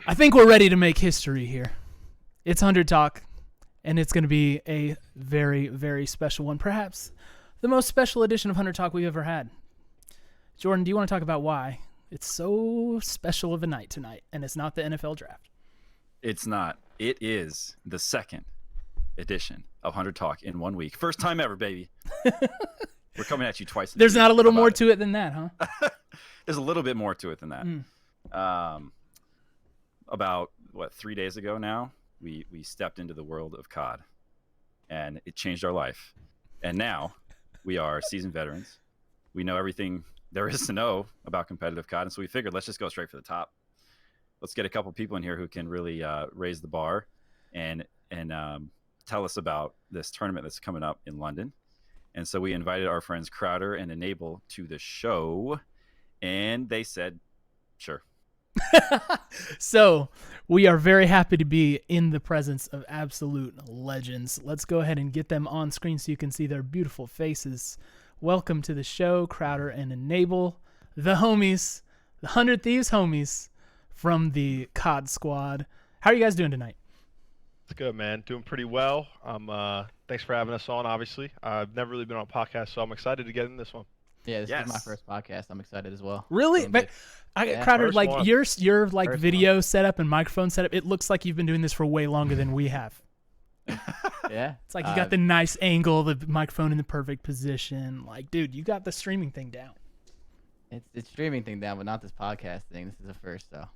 I think we're ready to make history here. It's 100 Talk, and it's going to be a very, very special one. Perhaps the most special edition of 100 Talk we've ever had. Jordan, do you want to talk about why it's so special of a night tonight, and it's not the NFL draft? It's not. It is the second edition of 100 Talk in 1 week. First time ever, baby. We're coming at you twice. There's not a little more to it than that, huh? There's a little bit more to it than that. About 3 days ago now, we stepped into the world of COD, and it changed our life. And now we are seasoned veterans. We know everything there is to know about competitive COD, and so we figured let's just go straight for the top. Let's get a couple people in here who can really raise the bar and tell us about this tournament that's coming up in London. And so we invited our friends Crowder and Enable to the show, and they said, sure. So we are very happy to be in the presence of absolute legends. Let's go ahead and get them on screen so you can see their beautiful faces. Welcome to the show, Crowder and Enable, the homies, the 100 Thieves homies from the COD squad. How are you guys doing tonight? It's good, man. Doing pretty well. Thanks for having us on, obviously. I've never really been on a podcast, so I'm excited to get in this one. Yeah, this is my first podcast. I'm excited as well. Really? But Crowder, First like one. your like First video setup and microphone setup, it looks like you've been doing this for way longer than we have. Yeah. It's like you got the nice angle, the microphone in the perfect position. Like, dude, you got the streaming thing down. It's streaming thing down, but not this podcast thing. This is the first, so.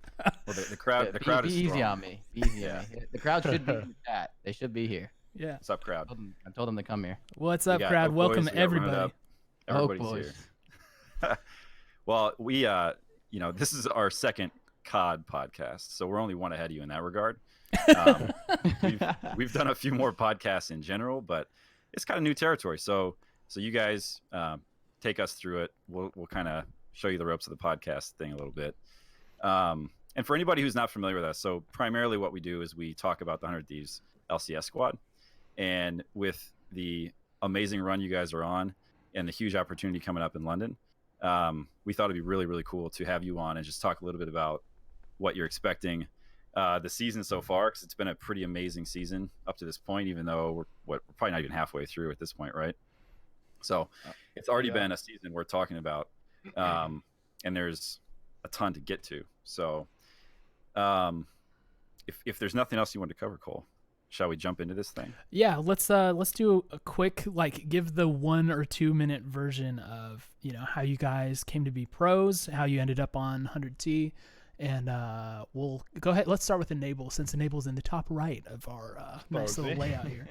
Well, the crowd Be is easy strong. on me. Be easy on me. The crowd should be in the chat. They should be here. Yeah. What's up, crowd? I told them to come here. What's We up, got crowd? Oak Welcome Boys, we got Run It everybody. Up. Everybody's here. Well, we this is our second COD podcast, so we're only one ahead of you in that regard. We've done a few more podcasts in general, but it's kind of new territory. So you guys take us through it. We'll kind of show you the ropes of the podcast thing a little bit. And for anybody who's not familiar with us, so primarily what we do is we talk about the 100 Thieves LCS squad, and with the amazing run you guys are on and the huge opportunity coming up in London, we thought it'd be really, really cool to have you on and just talk a little bit about what you're expecting the season so far, because it's been a pretty amazing season up to this point, even though we're probably not even halfway through at this point, right? So it's already been a season we're talking about, and there's a ton to get to. So if there's nothing else you want to cover, Cole, shall we jump into this thing? Yeah, let's do a quick, like, give the 1 or 2 minute version of, how you guys came to be pros, how you ended up on 100T, and we'll go ahead. Let's start with Enable, since Enable's in the top right of our nice little layout here.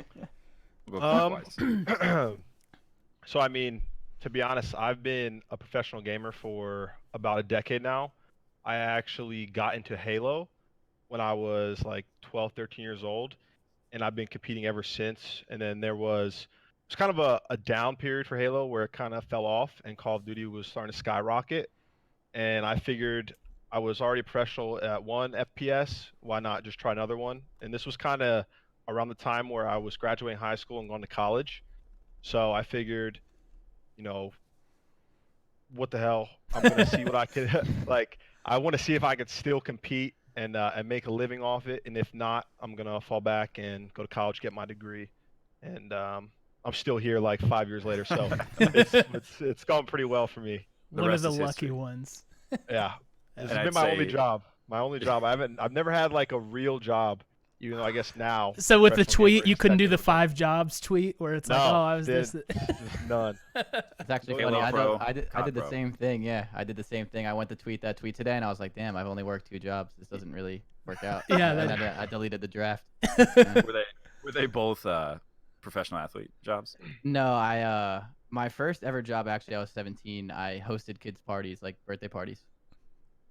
We'll go clockwise. So, I mean, to be honest, I've been a professional gamer for about a decade now. I actually got into Halo when I was like 12, 13 years old, and I've been competing ever since. And then it was kind of a down period for Halo where it kind of fell off and Call of Duty was starting to skyrocket. And I figured I was already professional at one FPS. Why not just try another one? And this was kind of around the time where I was graduating high school and going to college. So I figured, what the hell? I'm going to see what I could, I want to see if I could still compete and make a living off it. And if not, I'm going to fall back and go to college, get my degree. And I'm still here like 5 years later. So it's gone pretty well for me. One of the lucky ones. Yeah. This has been my only job. I've never had like a real job, even though I guess now. So with the tweet, you couldn't do the 5 jobs tweet where it's like, I was this. None. It's actually Halo funny. Pro, I did COD the Pro. same thing. Yeah, I did the same thing. I went to tweet that tweet today, and I was like, damn, I've only worked 2 jobs. This doesn't really work out. Yeah, And I deleted the draft. Were they both professional athlete jobs? No, my first ever job, actually, I was 17. I hosted kids' parties, like birthday parties.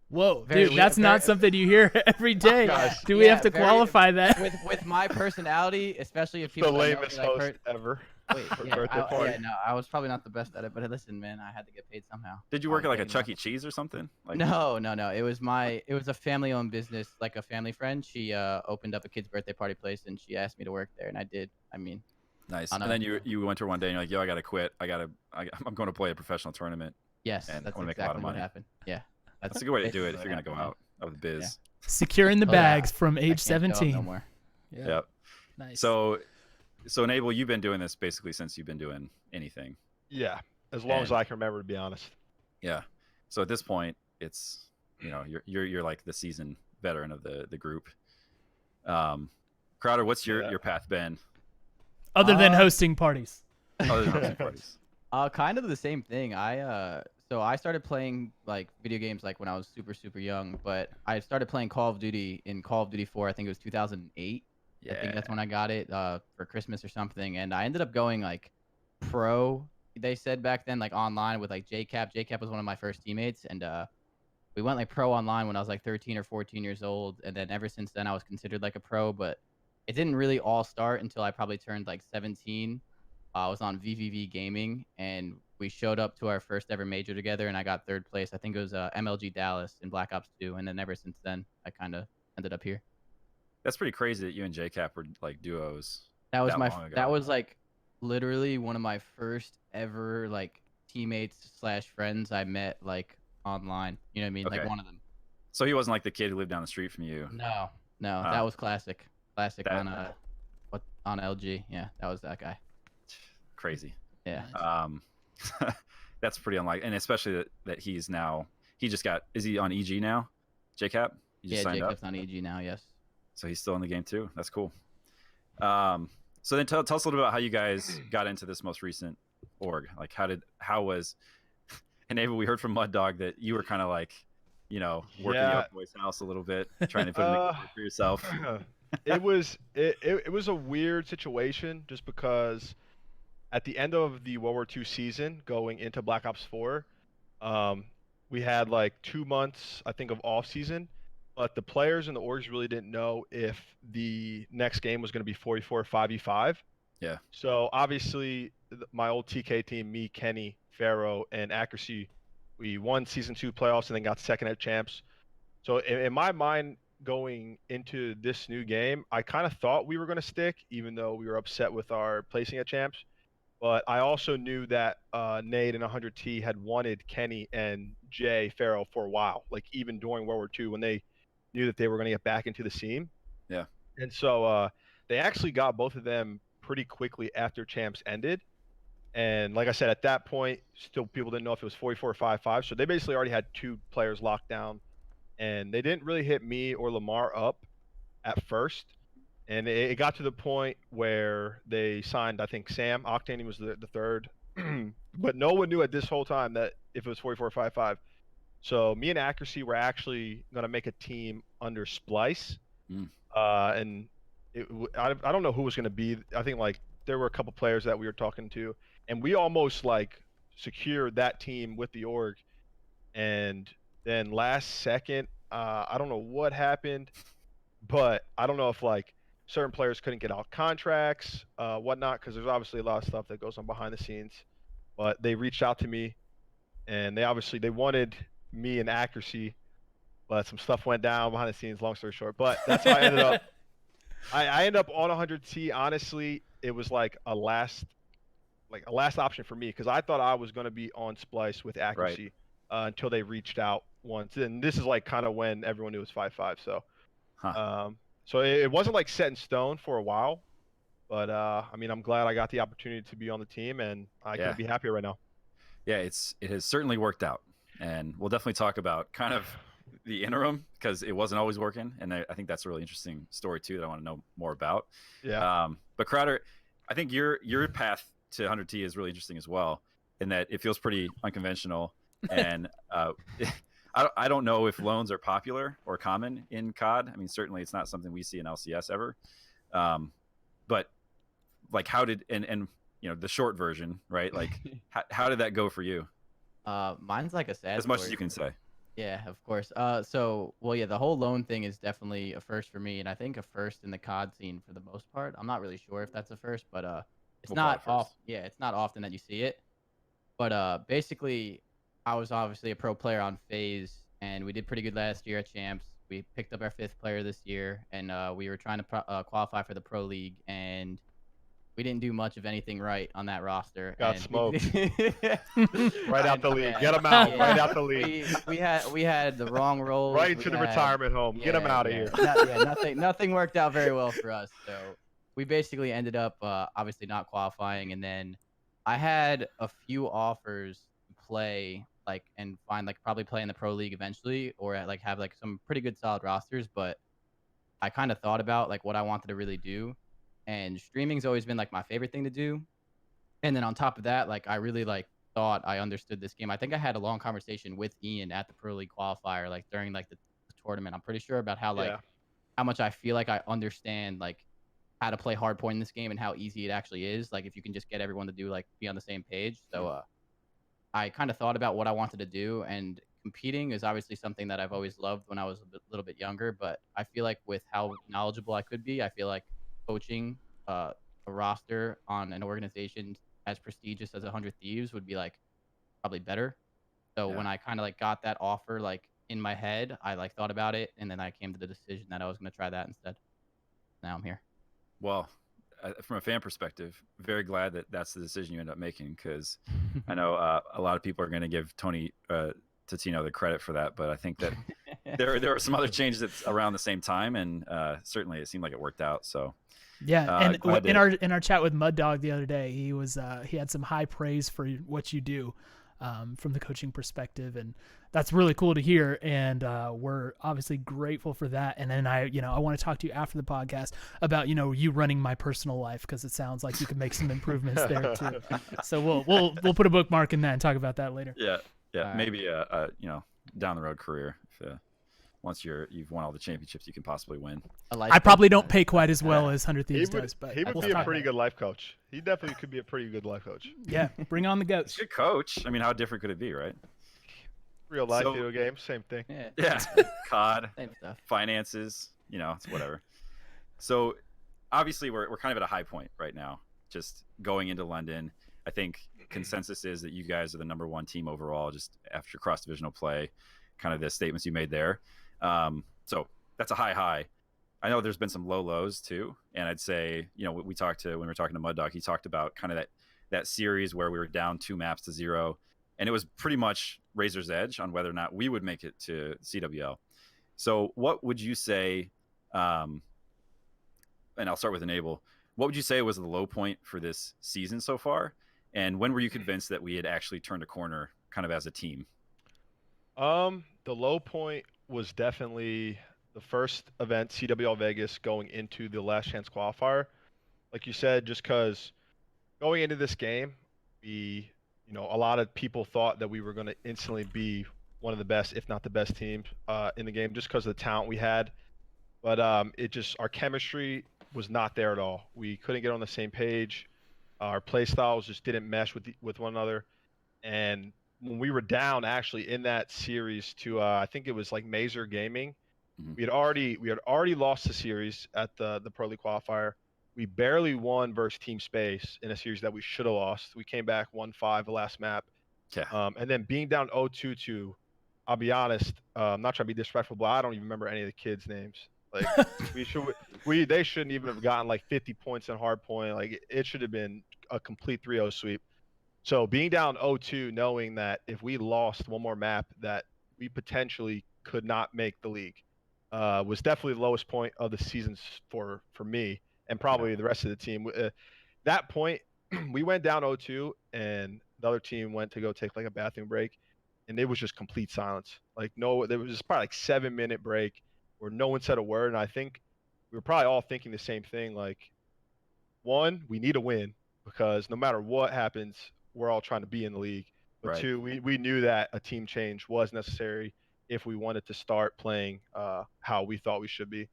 Whoa, Very dude, that's not something you hear every day. Guys. Do we Yeah, have to qualify that? With my personality, especially if The people that know lamest me, like, host ever. Wait, for yeah, birthday party. no, I was probably not the best at it, but listen, man, I had to get paid somehow. Did you work at like a Chuck E. Cheese or something? Like, No. It was a family-owned business, like a family friend. She opened up a kid's birthday party place, and she asked me to work there, and I did. I mean, nice. I And know. then you went to her one day and you're like, yo, I gotta quit. I'm going to play a professional tournament. yes, And I that's wanna make a exactly lot of what money. happened. Yeah, That's a good way to do it if basically you're gonna what go happened. out of the biz. Securing the Oh, yeah. bags from I age can't show up 17. no more. Yeah. Yep. Nice. So Enable, you've been doing this basically since you've been doing anything. Yeah, as long as And- I can remember, to be honest. Yeah. So at this point, it's you're like the seasoned veteran of the group. Crowder, what's your path been Other than Uh, hosting parties. other than hosting parties? Kind of the same thing. So I started playing like video games like when I was super young, but I started playing Call of Duty in Call of Duty 4. I think it was 2008. I think that's when I got it for Christmas or something, and I ended up going like pro. They said back then like online with like JCap. JCap was one of my first teammates, and we went like pro online when I was like 13 or 14 years old, and then ever since then I was considered like a pro, but it didn't really all start until I probably turned like 17. I was on VVV Gaming, and we showed up to our first ever major together, and I got third place. I think it was MLG Dallas in Black Ops 2, and then ever since then I kind of ended up here. That's pretty crazy that you and JCap were like duos. That was long ago. that was like literally one of my first ever like teammates / friends I met like online. You know what I mean? Okay. Like one of them. So he wasn't like the kid who lived down the street from you. No, Wow. that was classic That- on LG. Yeah, that was that guy. Crazy. Yeah. That's pretty unlikely, and especially that he just got. Is he on EG now? JCap? He just Yeah, signed Jacob's up, on EG now. Yes. so he's still in the game too. That's cool. So then tell us a little bit about how you guys got into this most recent org. Like how was Enable? We heard from Mud Dog that you were kind of like, working the Oak Boys house a little bit, trying to put in the good work for yourself. It was a weird situation just because at the end of the World War II season, going into Black Ops 4, we had like 2 months, I think, of off season, but the players and the orgs really didn't know if the next game was going to be 44 or 5v5. Yeah. So obviously, my old TK team, me, Kenny, Pharaoh, and Accuracy, we won season 2 playoffs and then got second at champs. So in my mind, going into this new game, I kind of thought we were going to stick, even though we were upset with our placing at champs. But I also knew that Nate and 100T had wanted Kenny and Jay Farrell for a while, like even during World War II when they knew that they were going to get back into the scene. Yeah. And so they actually got both of them pretty quickly after champs ended. And like I said, at that point, still people didn't know if it was 44 or 5-5. So they basically already had 2 players locked down. And they didn't really hit me or Lamar up at first. And it got to the point where they signed, I think, Sam. Octane was the third. But no one knew at this whole time that if it was 44 or 5-5. So me and Accuracy were actually going to make a team under Splice. And I don't know who was going to be. I think like there were a couple players that we were talking to. And we almost like secured that team with the org. And then last second, I don't know what happened, but I don't know if like certain players couldn't get out contracts, whatnot, because there's obviously a lot of stuff that goes on behind the scenes. But they reached out to me, and they wanted me and Accuracy, but some stuff went down behind the scenes. Long story short, but that's how I ended up. I ended up on 100T. Honestly, it was like a last option for me because I thought I was going to be on Splice with Accuracy until they reached out once, and this is like kind of when everyone knew it was 5-5. So. So it wasn't like set in stone for a while, but I mean, I'm glad I got the opportunity to be on the team, and I couldn't be happier right now. Yeah, it has certainly worked out, and we'll definitely talk about kind of the interim because it wasn't always working, and I think that's a really interesting story too that I want to know more about. Yeah. But Crowder, I think your path to 100T is really interesting as well, in that it feels pretty unconventional, and I don't know if loans are popular or common in COD. I mean, certainly it's not something we see in LCS ever. But like, how did and the short version, right? Like, how did that go for you? Mine's like a sad As much story. as you can say. Yeah, of course. The whole loan thing is definitely a first for me, and I think a first in the COD scene for the most part. I'm not really sure if that's a first, but it's not it's not often that you see it. But basically, I was obviously a pro player on FaZe, and we did pretty good last year at champs. We picked up our 5th player this year, and we were trying to qualify for the pro league. And we didn't do much of anything right on that roster. Got And smoked. right Right out the league. Man. Get him out. Yeah. Right out the league. We had the wrong roles. Right We into the had- retirement home. Get him yeah, out of yeah. here. Nothing worked out very well for us. So we basically ended up obviously not qualifying, and then I had a few offers to play like and find like probably play in the pro league eventually, or like have like some pretty good solid rosters, but I kind of thought about like what I wanted to really do, and streaming's always been like my favorite thing to do. And then on top of that, like I really like thought I understood this game. I think I had a long conversation with Ian at the Pro League qualifier, like during like the tournament. I'm pretty sure about how like Yeah. how much I feel like I understand like how to play hard point in this game and how easy it actually is. Like if you can just get everyone to do like be on the same page. So I kind of thought about what I wanted to do, and competing is obviously something that I've always loved when I was little bit younger. But I feel like with how knowledgeable I could be, I feel like coaching a roster on an organization as prestigious as 100 Thieves would be like probably better. So Yeah. when I kind of like got that offer like in my head, I like thought about it, and then I came to the decision that I was going to try that instead. Now I'm here. Well, from a fan perspective, very glad that that's the decision you end up making, because I know a lot of people are going to give Tony Totino the credit for that, but I think that there were some other changes that's around the same time, and certainly it seemed like it worked out. So Yeah, and glad in our chat with Mud Dog the other day, he had some high praise for what you do from the coaching perspective, and that's really cool to hear. And we're obviously grateful for that. And then I want to talk to you after the podcast about you running my personal life, because it sounds like you could make some improvements there too. So we'll put a bookmark in that and talk about that later. Yeah, right. maybe down the road career if, once you've won all the championships you can possibly win. I probably don't pay quite as well as 100 Thieves does, but he would we'll be a talk pretty about good life coach. He definitely could be a pretty good life coach. it. Yeah, bring on the He's goats. a good coach. I mean, how different could it be, right? Real life So- video games, same thing. Yeah, Yeah, COD, same stuff. finances, it's whatever. So obviously we're kind of at a high point right now, just going into London. I think consensus is that you guys are the number one team overall, just after cross-divisional play, kind of the statements you made there. So that's a high. I know there's been some low lows too, and I'd say we talked to when we were talking to Mud Dog, he talked about kind of that series where we were down 2 maps to 0, and it was pretty much razor's edge on whether or not we would make it to CWL. So what would you say? And I'll start with Enable. What would you say was the low point for this season so far? And when were you convinced that we had actually turned a corner kind of as a team? The low point was definitely the first event, CWL Vegas, going into the last chance qualifier. Like you said, just because going into this game, a lot of people thought that we were going to instantly be one of the best, if not the best team in the game, just because of the talent we had. But our chemistry was not there at all. We couldn't get on the same page. Our play styles just didn't mesh with one another. And when we were down actually in that series to I think it was like Mazer Gaming, we had already lost the series at the Pro League qualifier. We barely won versus Team Space in a series that we should have lost. We came back 1-5 the last map. Yeah. And then being down 0-2 to, I'll be honest, I'm not trying to be disrespectful, but I don't even remember any of the kids' names. Like they shouldn't even have gotten like 50 points in hard point. Like it should have been a complete 3-0 sweep. So being down 0-2, knowing that if we lost one more map, that we potentially could not make the league, was definitely the lowest point of the season for me and probably the rest of the team. That point, we went down 0-2, and the other team went to go take like a bathroom break, and it was just complete silence. Like there was just probably like 7-minute break where no one said a word, and I think we were probably all thinking the same thing. Like, one, we need a win because no matter what happens, we're all trying to be in the league. But Right. two, we knew that a team change was necessary if we wanted to start playing how we thought we should be.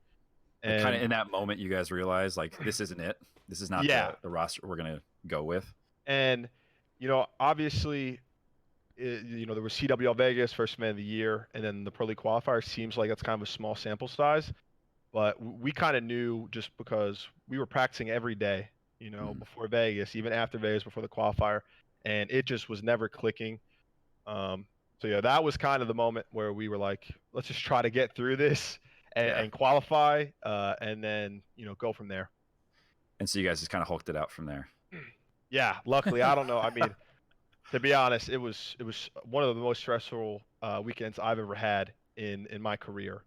And kind of in that moment, you guys realize like this isn't it. This is not the roster we're gonna go with. And obviously, there was CWL Vegas first man of the year, and then the Pro League qualifier. Seems like that's kind of a small sample size, but we kind of knew just because we were practicing every day, before Vegas, even after Vegas, before the qualifier, and it just was never clicking. So yeah, that was kind of the moment where we were like, let's just try to get through this and qualify, and then go from there. And so you guys just kind of hulked it out from there. Yeah, luckily, I don't know. I mean, to be honest, it was one of the most stressful weekends I've ever had in my career,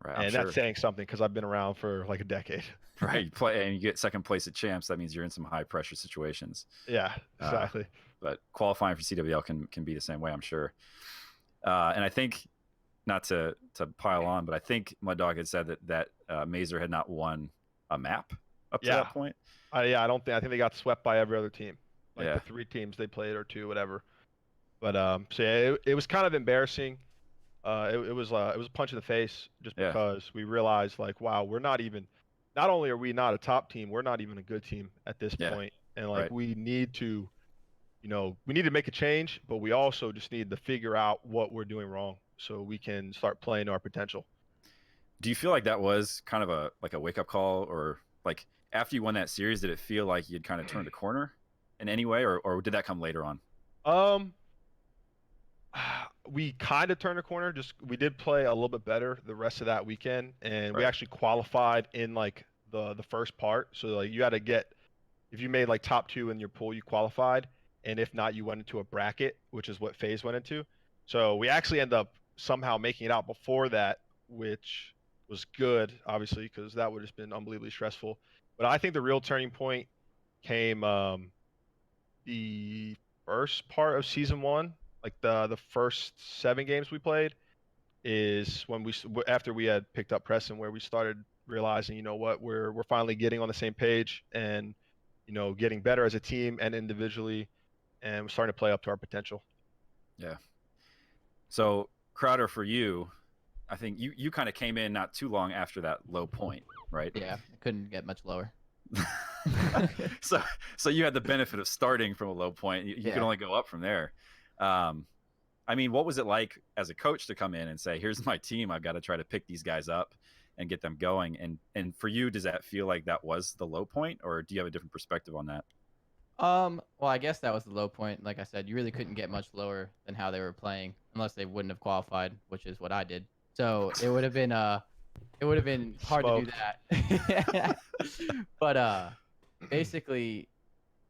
Right, I'm and sure. that's saying something because I've been around for like a decade. Right, you play and you get second place at champs. That means you're in some high pressure situations. Yeah, exactly. But qualifying for CWL can be the same way, I'm sure. And I think, not to pile on, but I think Mud Dog had said that Mazer had not won a map up to that point. Yeah, I think they got swept by every other team. Like Yeah. the 3 teams they played or 2, whatever. But so yeah, it was kind of embarrassing. It was a punch in the face just Yeah. because we realized like, wow, we're not even. Not only are we not a top team, we're not even a good team at this Yeah. point. And like Right. we need to, we need to make a change, but we also just need to figure out what we're doing wrong so we can start playing to our potential. Do you feel like that was kind of a wake up call, or like after you won that series, did it feel like you'd kind of turned a corner in any way, or did that come later on? We kind of turned a corner. Just we did play a little bit better the rest of that weekend, and we Right. actually qualified in like the first part. So like you had to get, if you made like top 2 in your pool, you qualified, and if not, you went into a bracket, which is what FaZe went into. So we actually ended up somehow making it out before that, which was good, obviously, because that would have just been unbelievably stressful. But I think the real turning point came the first part of season 1, like the first 7 games we played, is when after we had picked up Preston, where we started realizing, you know what, we're finally getting on the same page and getting better as a team and individually, and we're starting to play up to our potential. Yeah. So Crowder, for you, I think you kind of came in not too long after that low point, right? Yeah, it couldn't get much lower. So you had the benefit of starting from a low point. You could only go up from there. I mean, what was it like as a coach to come in and say, here's my team, I've got to try to pick these guys up and get them going? And for you, does that feel like that was the low point, or do you have a different perspective on that? Well, I guess that was the low point. Like I said, you really couldn't get much lower than how they were playing unless they wouldn't have qualified, which is what I did. So it would have been hard Smoked. to do that. But basically,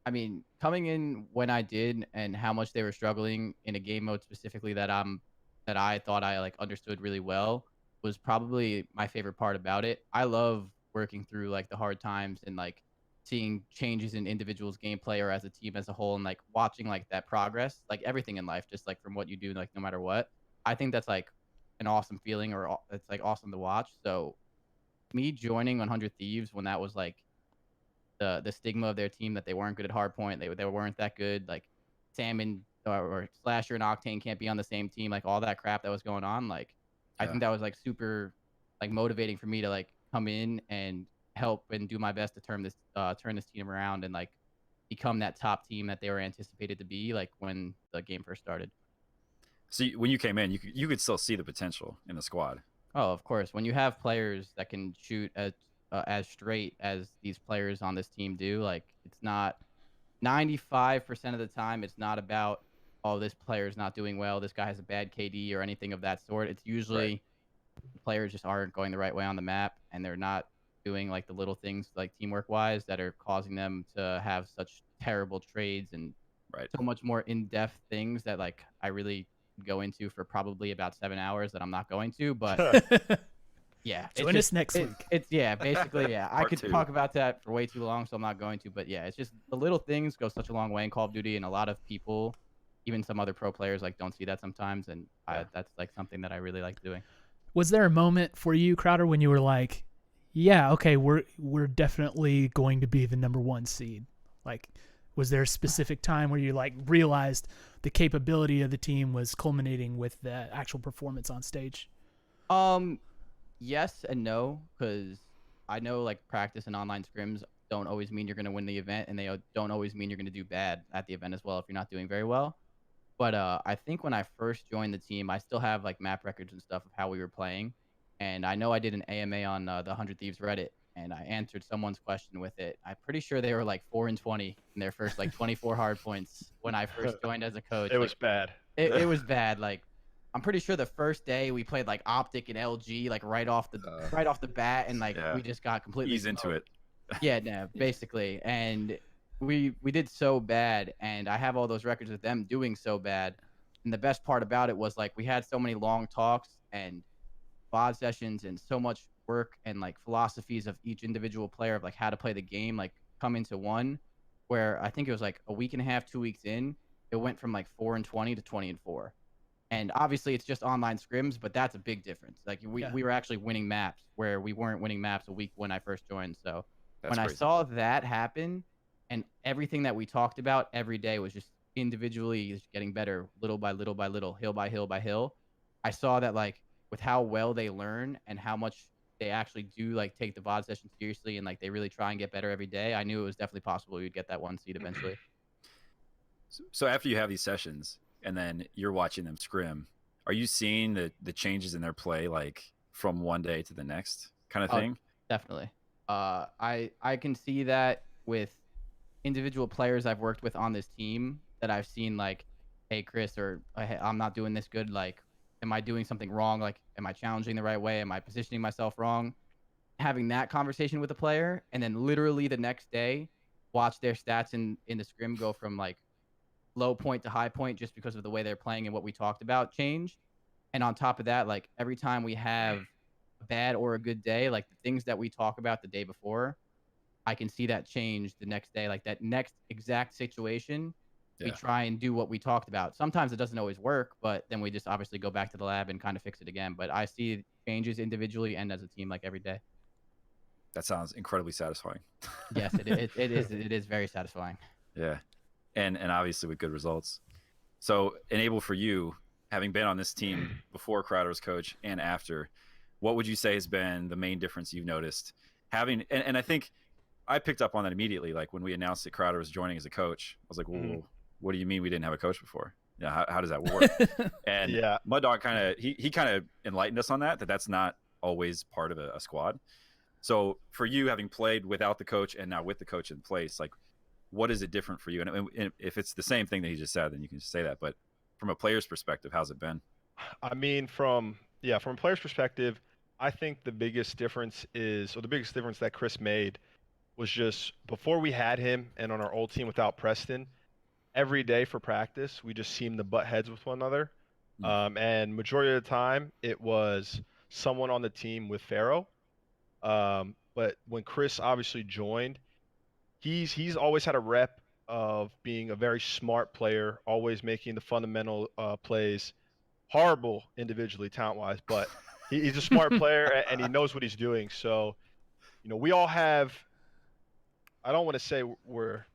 I mean, coming in when I did and how much they were struggling in a game mode specifically that I thought I like understood really well was probably my favorite part about it. I love working through like the hard times and like seeing changes in individuals' gameplay or as a team as a whole, and like watching like that progress, like everything in life, just like from what you do, like no matter what. I think that's like an awesome feeling, or it's like awesome to watch. So me joining 100 Thieves when that was like the stigma of their team that they weren't good at hardpoint, they weren't that good, like Salmon or Slasher and Octane can't be on the same team, like all that crap that was going on. Like I think that was like super like motivating for me to like come in and help and do my best to turn this team around and like become that top team that they were anticipated to be, like when the game first started. So when you came in, you could still see the potential in the squad. Oh, of course. When you have players that can shoot as straight as these players on this team do, like it's not 95% of the time, it's not about, oh, this player's not doing well, this guy has a bad KD or anything of that sort. It's usually players just aren't going the right way on the map, and they're not doing like the little things like teamwork wise that are causing them to have such terrible trades and so much more in-depth things that like I really go into for probably about 7 hours that I'm not going to, but yeah, join us next week. It's basically I could talk about that for way too long, so I'm not going to. But yeah, it's just the little things go such a long way in Call of Duty, and a lot of people, even some other pro players, like don't see that sometimes, and that's like something that I really like doing. Was there a moment for you, Crowder, when you were like, yeah, okay, we're definitely going to be the number 1 seed? Like, was there a specific time where you like realized the capability of the team was culminating with the actual performance on stage? Yes and no, because I know like practice and online scrims don't always mean you're going to win the event, and they don't always mean you're going to do bad at the event as well if you're not doing very well. But I think when I first joined the team, I still have like map records and stuff of how we were playing, and I know I did an AMA on the 100 Thieves Reddit, and I answered someone's question with it. I'm pretty sure they were like 4-20 in their first like 24 hard points when I first joined as a coach. It was bad. It was bad. Like I'm pretty sure the first day we played like Optic and LG like right off the bat, and like we just got completely ease into it. Yeah, no, basically, and we did so bad, and I have all those records of them doing so bad, and the best part about it was, like, we had so many long talks and VOD sessions and so much work and, like, philosophies of each individual player of, like, how to play the game, like, come into one, where I think it was, like, a week and a half, 2 weeks in, it went from, like, 4-20 to 20-4. And obviously, it's just online scrims, but that's a big difference. Like we Yeah. we were actually winning maps where we weren't winning maps a week when I first joined. So That's when I crazy. saw that happen, and everything that we talked about every day was just individually just getting better, little by little by little, hill by hill by hill. I saw that, like, with how well they learn and how much they actually do, like, take the VOD session seriously, and, like, they really try and get better every day. I knew it was definitely possible we'd get that one seed eventually. So after you have these sessions and then you're watching them scrim, are you seeing the changes in their play like from one day to the next kind of Oh, thing? definitely. I can see that with individual players I've worked with on this team that I've seen, like, hey Chris, or hey, I'm not doing this good. Like, am I doing something wrong? Like, am I challenging the right way? Am I positioning myself wrong? Having that conversation with a player, and then literally the next day, watch their stats in the scrim go from, like, low point to high point just because of the way they're playing and what we talked about change. And on top of that, like, every time we have a bad or a good day, like, the things that we talk about the day before, I can see that change the next day. Like, that next exact situation, we Yeah. try and do what we talked about. Sometimes it doesn't always work, but then we just obviously go back to the lab and kind of fix it again. But I see changes individually and as a team, like, every day. That sounds incredibly satisfying. Yes, it is very satisfying. Yeah. And obviously with good results. So enable for you, having been on this team before Crowder was coach and after, what would you say has been the main difference you've noticed? Having and I think I picked up on that immediately. Like when we announced that Crowder was joining as a coach, I was like, Mhm. well, what do you mean we didn't have a coach before? Yeah, how does that work? And Yeah. Mud Dog kind of he kind of enlightened us on that's not always part of a squad. So for you, having played without the coach and now with the coach in place, like what is it different for you? And if it's the same thing that he just said, then you can just say that. But from a player's perspective, how's it been? I mean, from a player's perspective, I think the biggest difference is, or the biggest difference that Chris made was just before we had him and on our old team without Preston, every day for practice, we just seemed to butt heads with one another. Mm. And majority of the time, it was someone on the team with Pharaoh. But when Chris obviously joined, he's always had a rep of being a very smart player, always making the fundamental plays. Horrible individually, talent wise, but he's a smart player and he knows what he's doing. So, we all have. I don't want to say we're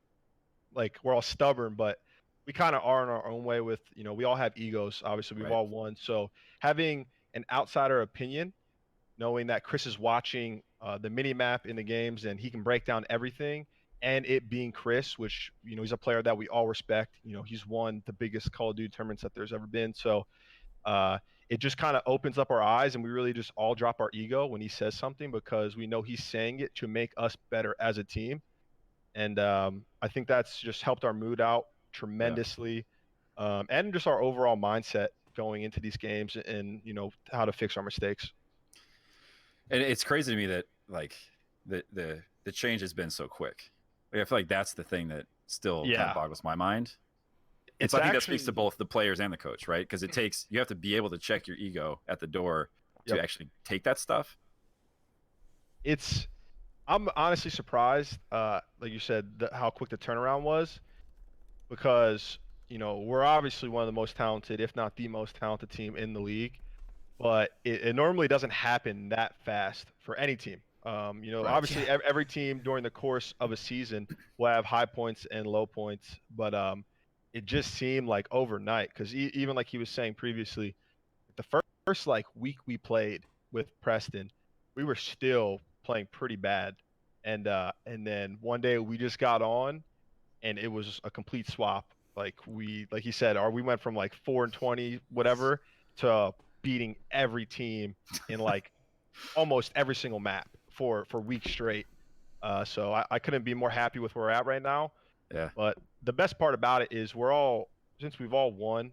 all stubborn, but we kind of are in our own way with, we all have egos. Obviously, we've Right. all won. So having an outsider opinion, knowing that Chris is watching the mini map in the games and he can break down everything, and it being Chris, which, he's a player that we all respect. He's won the biggest Call of Duty tournaments that there's ever been. So uh, it just kind of opens up our eyes and we really just all drop our ego when he says something because we know he's saying it to make us better as a team. And I think that's just helped our mood out Yeah. tremendously, and just our overall mindset going into these games and how to fix our mistakes. And it's crazy to me that like the change has been so quick. Like I feel like that's the thing that still kind of Yeah, boggles my mind. And it's so I think that speaks to actually. both the players and the coach, right? Because you have to be able to check your ego at the door to Yep. actually take that stuff. It's I'm honestly surprised, like you said, how quick the turnaround was because we're obviously one of the most talented, if not the most talented team in the league. But it normally doesn't happen that fast for any team. Right. Obviously Yeah. every team during the course of a season will have high points and low points, but it just seemed like overnight because even like he was saying previously, the first like week we played with Preston, we were still playing pretty bad, and then one day we just got on and it was a complete swap. Like he said, we went from like 4-20 whatever to beating every team in like almost every single map for weeks straight. So I couldn't be more happy with where we're at right now. Yeah. But the best part about it is since we've all won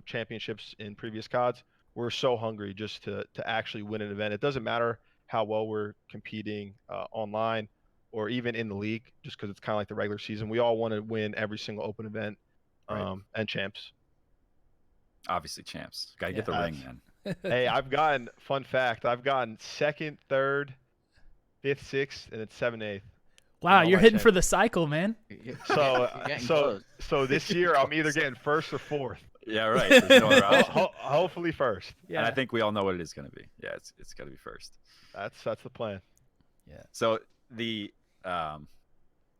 championships in previous CODs, we're so hungry just to actually win an event. It doesn't matter how well we're competing online. or even in the league, just because it's kind of like the regular season. We all want to win every single open event, Right. and champs. Obviously, champs. Got to Yeah. get the ring, man. Hey, fun fact, I've gotten 2nd, 3rd, 5th, 6th, and then 7th, 8th. Wow, all you're my hitting for champs. the cycle, man. So, You're getting so, close. so this year I'm either getting 1st or 4th. Yeah, right. There's no other option. Hopefully 1st. Yeah. And I think we all know what it is going to be. Yeah, it's got to be first. That's the plan. Yeah. So I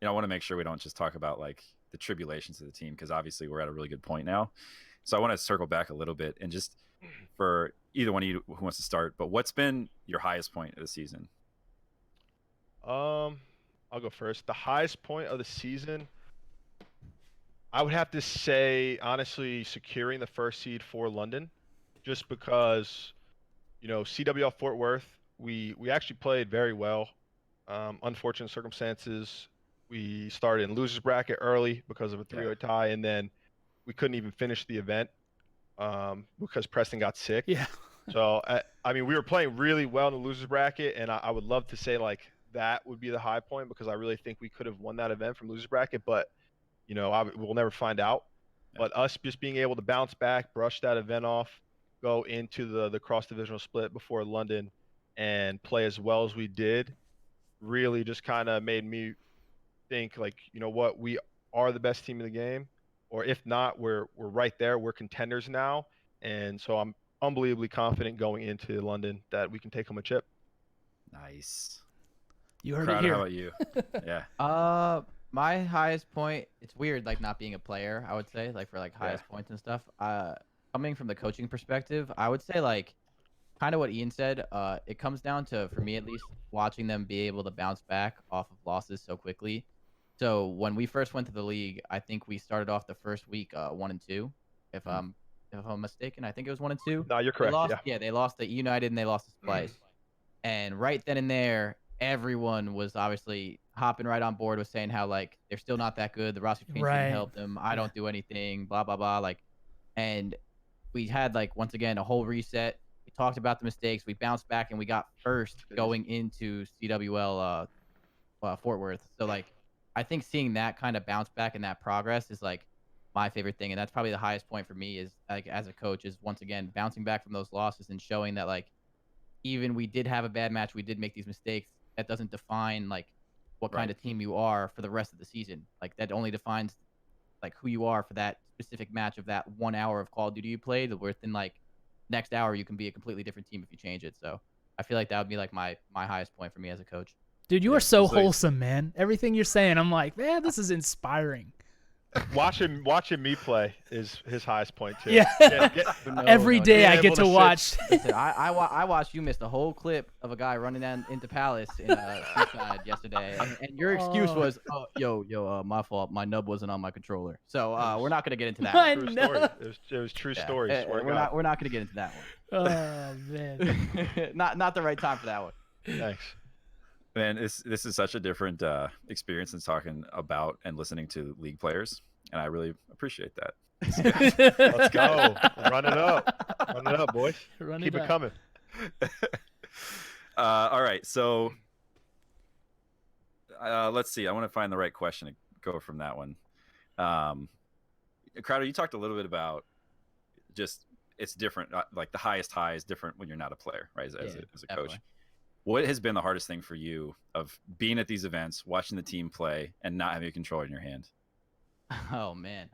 want to make sure we don't just talk about like the tribulations of the team, because obviously we're at a really good point now. So I want to circle back a little bit and just for either one of you who wants to start, but what's been your highest point of the season? I'll go first. The highest point of the season, I would have to say, honestly, securing the 1st seed for London, just because, CWL Fort Worth, we actually played very well. Unfortunate circumstances, we started in losers bracket early because of a 3-0 tie, and then we couldn't even finish the event because Preston got sick. Yeah. So, we were playing really well in the losers bracket, and I would love to say like that would be the high point, because I really think we could have won that event from losers bracket, but we'll never find out. Yeah. But us just being able to bounce back, brush that event off, go into the cross divisional split before London, and play as well as we did, really just kind of made me think like, what, we are the best team in the game, or if not, we're right there. We're contenders now, and so I'm unbelievably confident going into London that we can take home a chip. Nice. You heard Crowder, it here. how about you? Yeah. My highest point, it's weird like not being a player, I would say, like for like highest points and stuff. Coming from the coaching perspective, I would say like kind of what Ian said, it comes down to, for me at least, watching them be able to bounce back off of losses so quickly. So when we first went to the league, I think we started off the first week 1-2. If I'm mistaken, I think it was 1-2. No, you're correct. They lost, yeah, they lost to United and they lost to Splice. And right then and there, everyone was obviously hopping right on board with saying how like they're still not that good. The roster change didn't help them. I don't do anything. Blah blah blah. Like, and we had like once again a whole reset. We talked about the mistakes. We bounced back and we got first going into CWL Fort Worth. So like, I think seeing that kind of bounce back and that progress is like my favorite thing, and that's probably the highest point for me is like as a coach is once again bouncing back from those losses and showing that like even we did have a bad match, we did make these mistakes. That doesn't define like what kind of team you are for the rest of the season. Like that only defines like who you are for that specific match of that 1 hour of Call of Duty you played. Within like next hour, you can be a completely different team if you change it. So I feel like that would be like my highest point for me as a coach. Dude, you are so wholesome, man. Everything you're saying, I'm like, man, this is inspiring. Watching me play is his highest point too. Yeah. Every day I get to watch. Listen, I watched you miss the whole clip of a guy running down into Palace in Seaside yesterday, and your excuse was, "Oh, my fault. My nub wasn't on my controller." So we're not gonna get into that. I True know. story. It was true story. We're not gonna get into that one. Oh man. not the right time for that one. Thanks. Man, this is such a different experience than talking about and listening to league players, and I really appreciate that. Let's go. Run it up, boys. Keep it coming. All right, so let's see. I want to find the right question to go from that one. Crowder, you talked a little bit about just it's different. Like the highest high is different when you're not a player, right? As a coach. What has been the hardest thing for you of being at these events, watching the team play, and not having a controller in your hand? Oh man.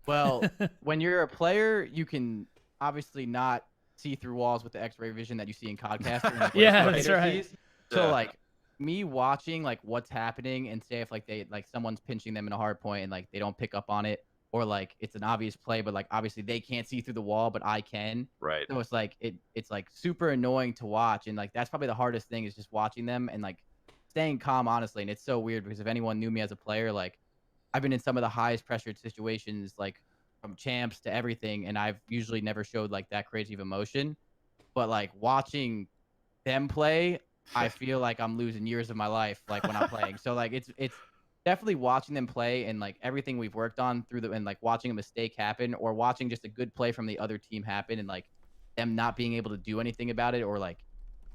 Well, when you're a player, you can obviously not see through walls with the X-ray vision that you see in Codcaster. Like, yeah, that's right. So like me watching like what's happening and say if like someone's pinching them in a hard point and like they don't pick up on it, or like it's an obvious play, but like obviously they can't see through the wall, but I can. Right. So it's like it's like super annoying to watch, and like that's probably the hardest thing is just watching them and like staying calm, honestly. And it's so weird because if anyone knew me as a player, like I've been in some of the highest pressured situations, like from champs to everything, and I've usually never showed like that crazy of emotion. But like watching them play, I feel like I'm losing years of my life, like when I'm playing. So like it's definitely watching them play and like everything we've worked on through and like watching a mistake happen or watching just a good play from the other team happen and like them not being able to do anything about it, or like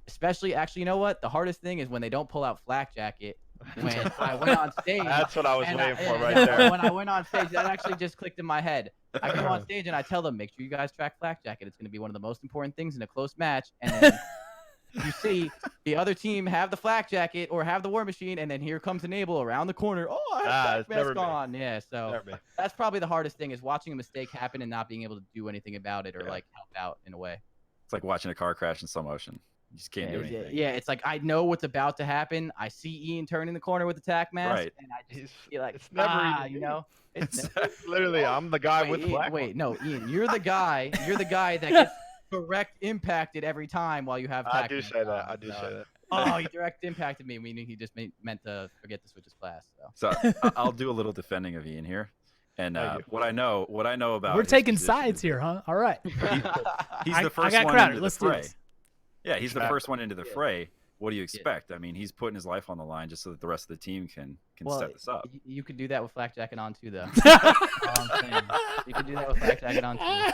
especially actually, you know what? The hardest thing is when they don't pull out flak jacket when I went on stage. That's what I was waiting for right and there. When I went on stage, that actually just clicked in my head. I go on stage and I tell them, make sure you guys track flak jacket. It's going to be one of the most important things in a close match. And then you see the other team have the flak jacket or have the war machine, and then here comes Enable around the corner. Oh, I have flak mask on. Yeah, so that's probably the hardest thing is watching a mistake happen and not being able to do anything about it or like help out in a way. It's like watching a car crash in slow motion. You just can't do anything. Yeah, it's like I know what's about to happen. I see Ian turning the corner with the tack mask, and I just feel like it's never you know. It's literally I'm the guy with flak. Wait, no, Ian, you're the guy. You're the guy that gets direct impacted every time while you have tack. I do say that. I do say that. Oh, he direct impacted me, meaning he just meant to forget to switch his class. So I'll do a little defending of Ian here. And what I know about we're taking sides here, huh? All right. He's the first one into the fray. Yeah, he's the first one into the fray. What do you expect? I mean, he's putting his life on the line just so that the rest of the team can set this up. You could do that with flak jacket on too, though. You could do that with flak jacket on too.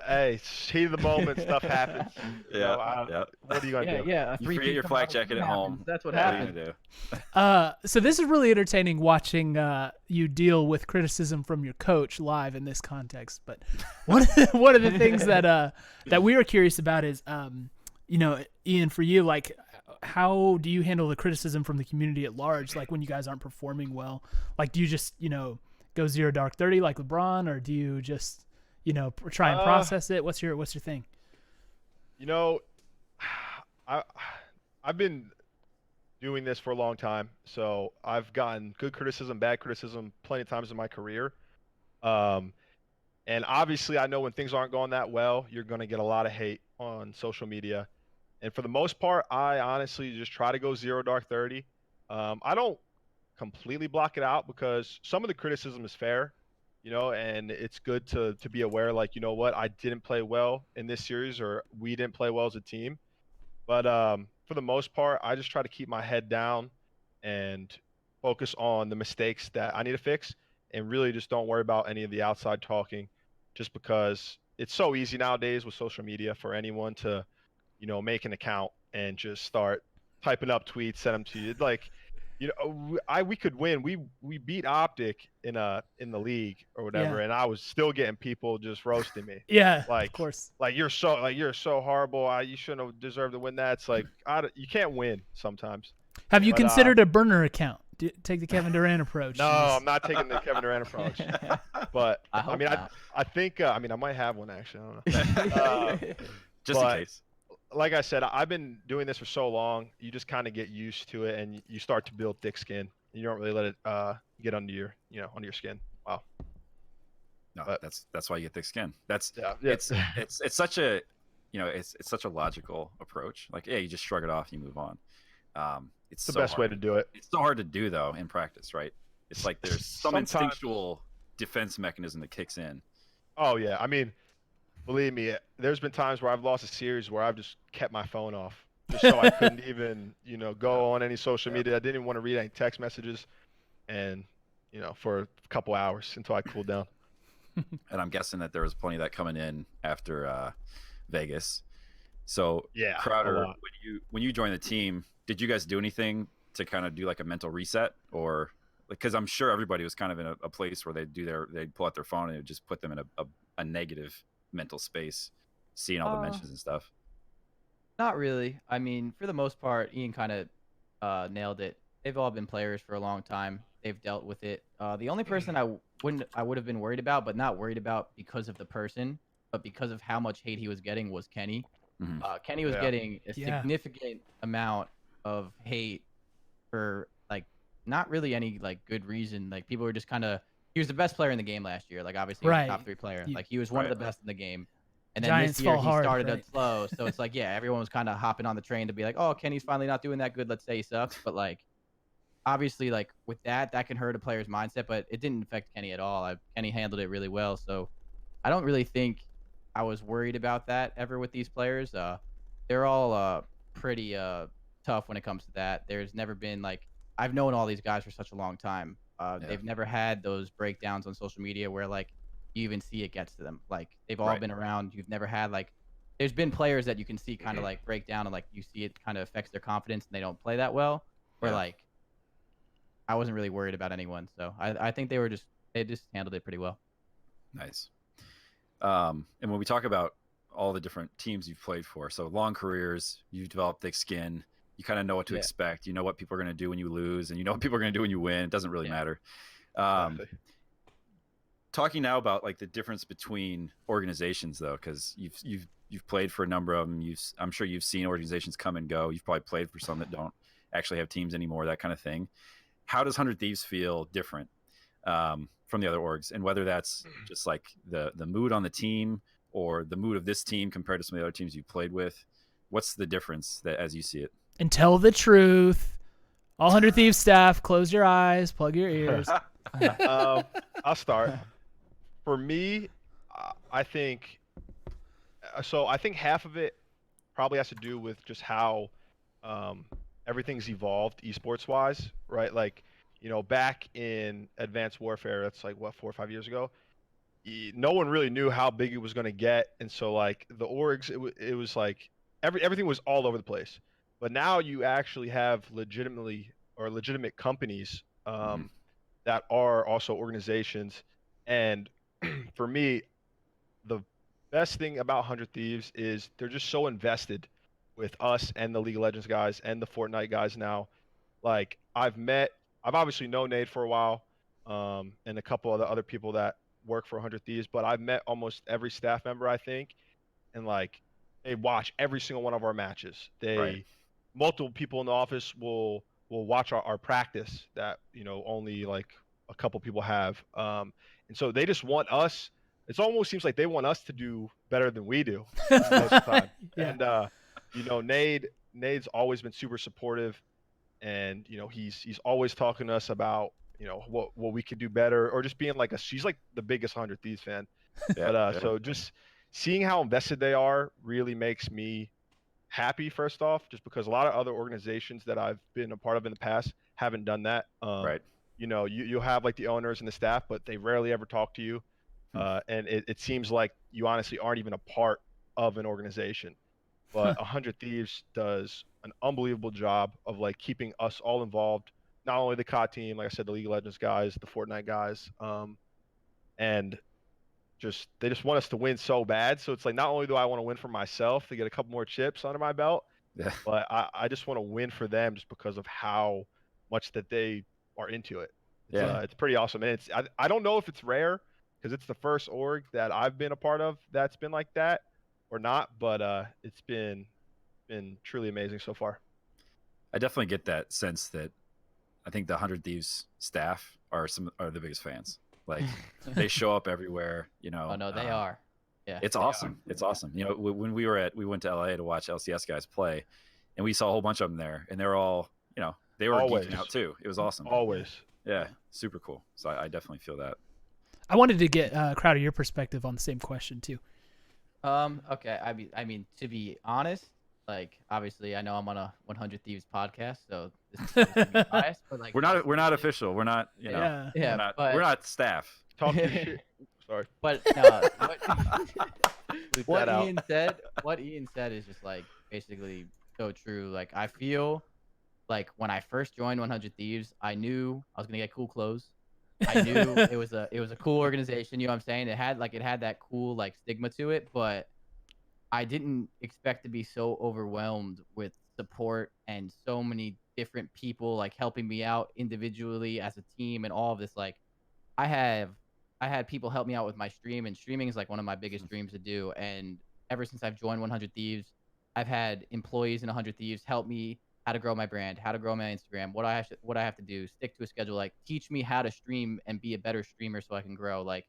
Hey, heat of the moment, stuff happens. Yeah, What are you gonna do? Yeah, you forget your flak jacket at home. That's what happens. So this is really entertaining watching you deal with criticism from your coach live in this context. But one of the things that we were curious about is, Ian, for you, like, how do you handle the criticism from the community at large? Like when you guys aren't performing well, like do you just go 0 dark 30 like LeBron, or do you just try and process it? What's your thing? I've been doing this for a long time, so I've gotten good criticism, bad criticism plenty of times in my career. And obviously I know when things aren't going that well, you're going to get a lot of hate on social media. And for the most part, I honestly just try to go 0 dark 30. I don't completely block it out because some of the criticism is fair. And it's good to be aware, like, what, I didn't play well in this series, or we didn't play well as a team. But for the most part, I just try to keep my head down and focus on the mistakes that I need to fix, and really just don't worry about any of the outside talking, just because it's so easy nowadays with social media for anyone to, make an account and just start typing up tweets, send them to you. Like, we could win. We beat Optic in the league or whatever, and I was still getting people just roasting me. Yeah, like, of course. Like you're so horrible. You shouldn't have deserved to win that. It's like you can't win sometimes. Have you considered a burner account? Take the Kevin Durant approach. No, I'm not taking the Kevin Durant approach. But I think I might have one actually. I don't know. Just in case. Like I said, I've been doing this for so long. You just kind of get used to it, and you start to build thick skin. You don't really let it get under your skin. Wow. No, but that's why you get thick skin. It's such a it's such a logical approach. Like, yeah, you just shrug it off, you move on. It's the so best way to do it. It's so hard to do though in practice, right? It's like there's some instinctual defense mechanism that kicks in. Oh yeah, I mean, believe me, there's been times where I've lost a series where I've just kept my phone off, just so I couldn't even, go on any social media. I didn't even want to read any text messages, and for a couple hours until I cooled down. And I'm guessing that there was plenty of that coming in after Vegas. So yeah, Crowder, when you joined the team, did you guys do anything to kind of do like a mental reset, or because I'm sure everybody was kind of in a place where they'd pull out their phone and it would just put them in a negative mental space, seeing all the mentions and stuff? Not really. I mean, for the most part, Ian kind of nailed it. They've all been players for a long time. They've dealt with it. The only person I would have been worried about, but not worried about because of the person, but because of how much hate he was getting, was Kenny. Mm-hmm. Kenny was getting a significant amount of hate for like not really any like good reason. Like people were just kind of, he was the best player in the game last year. Like obviously he was a top 3 player. Like he was one of the best in the game. And then Giants this year he hard, started out slow. So it's like, yeah, everyone was kind of hopping on the train to be like, oh, Kenny's finally not doing that good. Let's say he sucks. But like, obviously, like with that can hurt a player's mindset, but it didn't affect Kenny at all. Kenny handled it really well. So I don't really think I was worried about that ever with these players. They're all pretty tough when it comes to that. There's never been like, I've known all these guys for such a long time. They've never had those breakdowns on social media where like you even see it gets to them. Like they've all been around. You've never had like, there's been players that you can see kind of like break down and like you see it kind of affects their confidence and they don't play that well. Or like I wasn't really worried about anyone. So I think they just handled it pretty well. Nice. And when we talk about all the different teams you've played for, so long careers, you've developed thick skin. You kind of know what to Yeah. expect. You know what people are going to do when you lose, and you know what people are going to do when you win. It doesn't really matter. Exactly. Talking now about like the difference between organizations, though, because you've played for a number of them. I'm sure you've seen organizations come and go. You've probably played for some that don't actually have teams anymore, that kind of thing. How does 100 Thieves feel different from the other orgs, and whether that's just like the mood on the team or the mood of this team compared to some of the other teams you played with? What's the difference that as you see it? And tell the truth. All 100 Thieves staff, close your eyes, plug your ears. I'll start. For me, I think so. I think half of it probably has to do with just how everything's evolved esports wise, right? Like, back in Advanced Warfare, that's like what 4 or 5 years ago. No one really knew how big it was going to get, and so like the orgs, it was like everything was all over the place. But now you actually have legitimate companies that are also organizations, and for me, the best thing about 100 Thieves is they're just so invested with us and the League of Legends guys and the Fortnite guys now. Like I've obviously known Nate for a while, and a couple of the other people that work for 100 Thieves, but I've met almost every staff member, I think, and like they watch every single one of our matches. Right. Multiple people in the office will watch our practice that only like a couple people have, and so they just want us. It almost seems like they want us to do better than we do most of the time. Yeah. And Nade's always been super supportive, and he's always talking to us about what we could do better, or just being like she's like the biggest 100 Thieves fan. Yeah, But yeah. so just seeing how invested they are really makes me happy, first off, just because a lot of other organizations that I've been a part of in the past haven't done that. Right. You'll have like the owners and the staff, but they rarely ever talk to you. And it seems like you honestly aren't even a part of an organization. But 100 Thieves does an unbelievable job of like keeping us all involved. Not only the COD team, like I said, the League of Legends guys, the Fortnite guys, and they just want us to win so bad. So it's like not only do I want to win for myself to get a couple more chips under my belt, Yeah. but I just want to win for them just because of how much that they are into it. It's pretty awesome, and I don't know if it's rare because it's the first org that I've been a part of that's been like that or not, but it's been truly amazing so far. I definitely get that sense that I think the 100 Thieves staff are the biggest fans. Like they show up everywhere, Oh no, they are. Yeah. It's awesome. It's awesome. When we went to LA to watch LCS guys play, and we saw a whole bunch of them there, and they're all, they were Always. geeking out too. It was awesome. Always. Yeah, super cool. So I definitely feel that. I wanted to get Crowder your perspective on the same question too. Okay. I mean, to be honest, like obviously I know I'm on a 100 Thieves podcast, so this is be biased, but like We're not official. We're not, Yeah. we're not staff. Talk your shit. Sorry. But Bleep what that out. Ian said is just like basically so true. Like I feel like when I first joined 100 Thieves, I knew I was gonna get cool clothes. I knew it was a cool organization. You know what I'm saying? It had that cool like stigma to it, but I didn't expect to be so overwhelmed with support and so many different people like helping me out individually as a team and all of this. Like I had people help me out with my stream, and streaming is like one of my biggest dreams to do. And ever since I've joined 100 Thieves, I've had employees in 100 Thieves help me how to grow my brand, how to grow my Instagram, what I have to do, stick to a schedule, like teach me how to stream and be a better streamer so I can grow. Like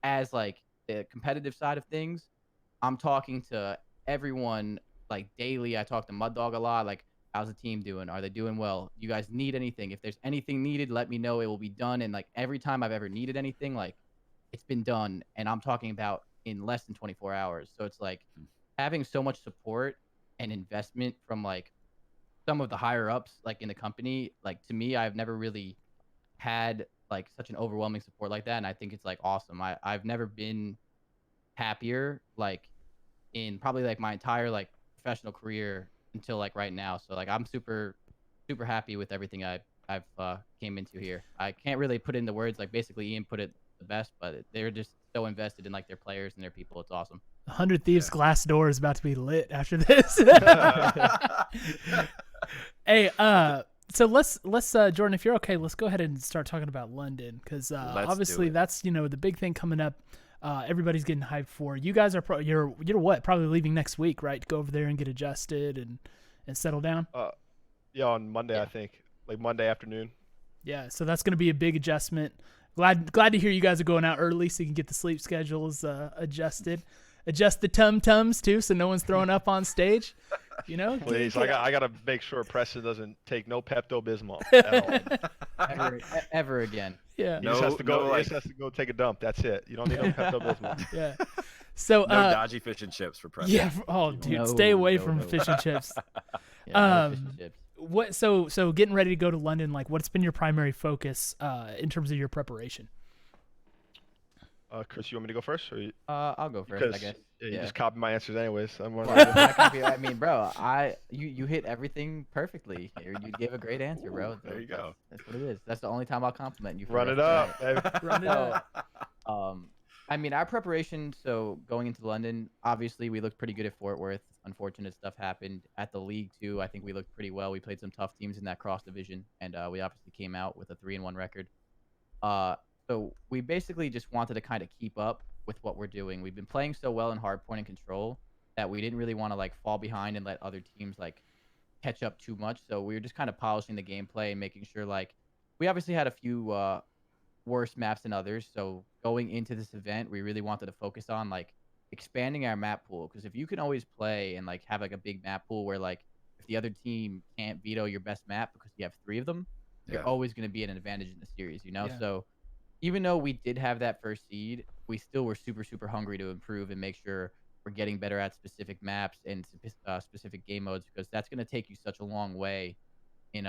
as like the competitive side of things, I'm talking to everyone like daily. I talk to Mud Dog a lot. Like, how's the team doing? Are they doing well? You guys need anything? If there's anything needed, let me know. It will be done. And like every time I've ever needed anything, like it's been done. And I'm talking about in less than 24 hours. So it's like having so much support and investment from like some of the higher ups, like in the company. Like to me, I've never really had like such an overwhelming support like that. And I think it's like awesome. I've never been happier like in probably like my entire like professional career until like right now. So like I'm super happy with everything I've came into here. I can't really put into words. Like basically, Ian put it the best, but they're just so invested in like their players and their people. It's awesome. 100 Thieves glass door is about to be lit after this. Hey, so let's Jordan, if you're okay, let's go ahead and start talking about London, because obviously that's the big thing coming up. Everybody's getting hyped for. You guys are you're what, probably leaving next week, right? To go over there and get adjusted and settle down. Yeah, on Monday, I think, like Monday afternoon. Yeah, so that's going to be a big adjustment. Glad to hear you guys are going out early so you can get the sleep schedules adjusted. Adjust the tum-tums too, so no one's throwing up on stage. Please, I gotta make sure Preston doesn't take no Pepto-Bismol at all. ever again. Yeah. He just has to go take a dump. That's it. You don't need no Pepto-Bismol. Yeah. So no dodgy fish and chips for Preston. Yeah. Oh, dude, stay away from fish and chips. Yeah, fish and chips. What? So getting ready to go to London. Like, what's been your primary focus in terms of your preparation? Chris, you want me to go first? Or I'll go first, because, I guess. You just copy my answers anyways. So I mean, bro, you hit everything perfectly. You gave a great answer, bro. There you go. That's what it is. That's the only time I'll compliment you. Run it up. Run it up. I mean, our preparation. So going into London, obviously we looked pretty good at Fort Worth. Unfortunate stuff happened at the league too. I think we looked pretty well. We played some tough teams in that cross division, and we obviously came out with a 3-1 record. So we basically just wanted to kind of keep up with what we're doing. We've been playing so well in hardpoint and control that we didn't really want to like fall behind and let other teams like catch up too much. So we were just kind of polishing the gameplay and making sure like we obviously had a few worse maps than others. So going into this event, we really wanted to focus on like expanding our map pool, because if you can always play and like have like a big map pool where like if the other team can't veto your best map because you have 3 of them, you're always going to be at an advantage in the series, Yeah. So even though we did have that first seed, we still were super, super hungry to improve and make sure we're getting better at specific maps and specific game modes, because that's going to take you such a long way in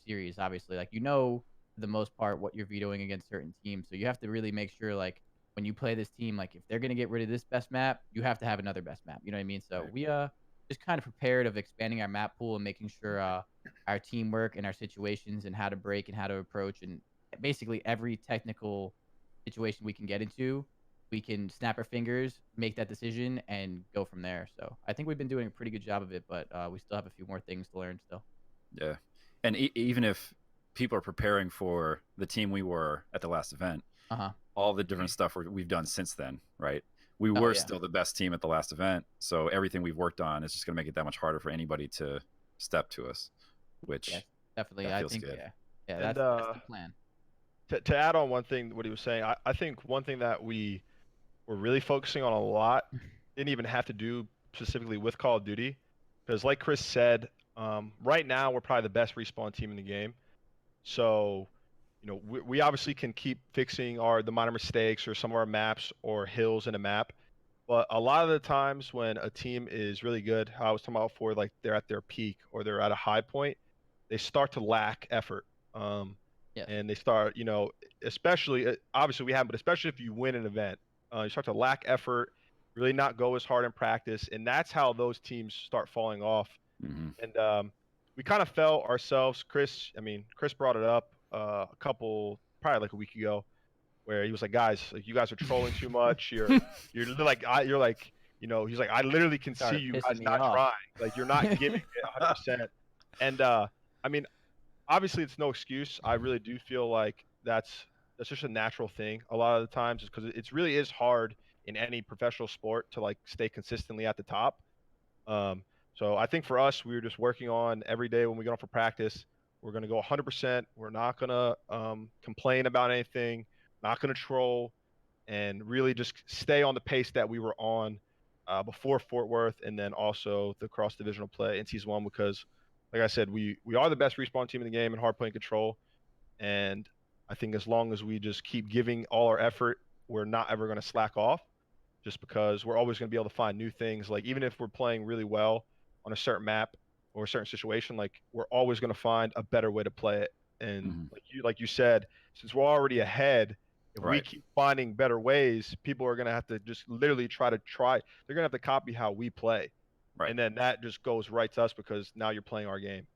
series. Obviously, like for the most part what you're vetoing against certain teams, so you have to really make sure like when you play this team, like if they're going to get rid of this best map, you have to have another best map. You know what I mean? So we just kind of prepared of expanding our map pool and making sure our teamwork and our situations and how to break and how to approach and basically every technical situation we can get into, we can snap our fingers, make that decision, and go from there. So I think we've been doing a pretty good job of it, but we still have a few more things to learn still. Yeah, and even if people are preparing for the team we were at the last event, all the different stuff we've done since then, right? We were still the best team at the last event, so everything we've worked on is just going to make it that much harder for anybody to step to us, which definitely, I think, good. That's the plan. To add on one thing, what he was saying, I think one thing that we were really focusing on a lot didn't even have to do specifically with Call of Duty, because like Chris said, right now we're probably the best respawn team in the game. So, we obviously can keep fixing the minor mistakes or some of our maps or hills in a map, but a lot of the times when a team is really good, how I was talking about before, like they're at their peak or they're at a high point, they start to lack effort. And they start, especially, obviously we have, but especially if you win an event, you start to lack effort, really not go as hard in practice. And that's how those teams start falling off. And we kind of felt ourselves, Chris brought it up probably like a week ago, where he was like, guys, like, you guys are trolling too much. You're like, he's like, I literally can see you guys not trying. Like, you're not giving it 100%. And obviously it's no excuse. I really do feel like that's just a natural thing a lot of the times, is because it really is hard in any professional sport to like stay consistently at the top. So I think for us, we were just working on every day when we get off for practice, we're going to go 100%. We're not going to complain about anything, not going to troll, and really just stay on the pace that we were on before Fort Worth, and then also the cross divisional play in Season 1, because like I said, we are the best respawn team in the game in hardpoint control, and I think as long as we just keep giving all our effort, we're not ever going to slack off, just because we're always going to be able to find new things. Like even if we're playing really well on a certain map or a certain situation, like we're always going to find a better way to play it. And like you said, since we're already ahead, if we keep finding better ways, people are going to have to just literally they're going to have to copy how we play. Right. And then that just goes right to us, because now you're playing our game.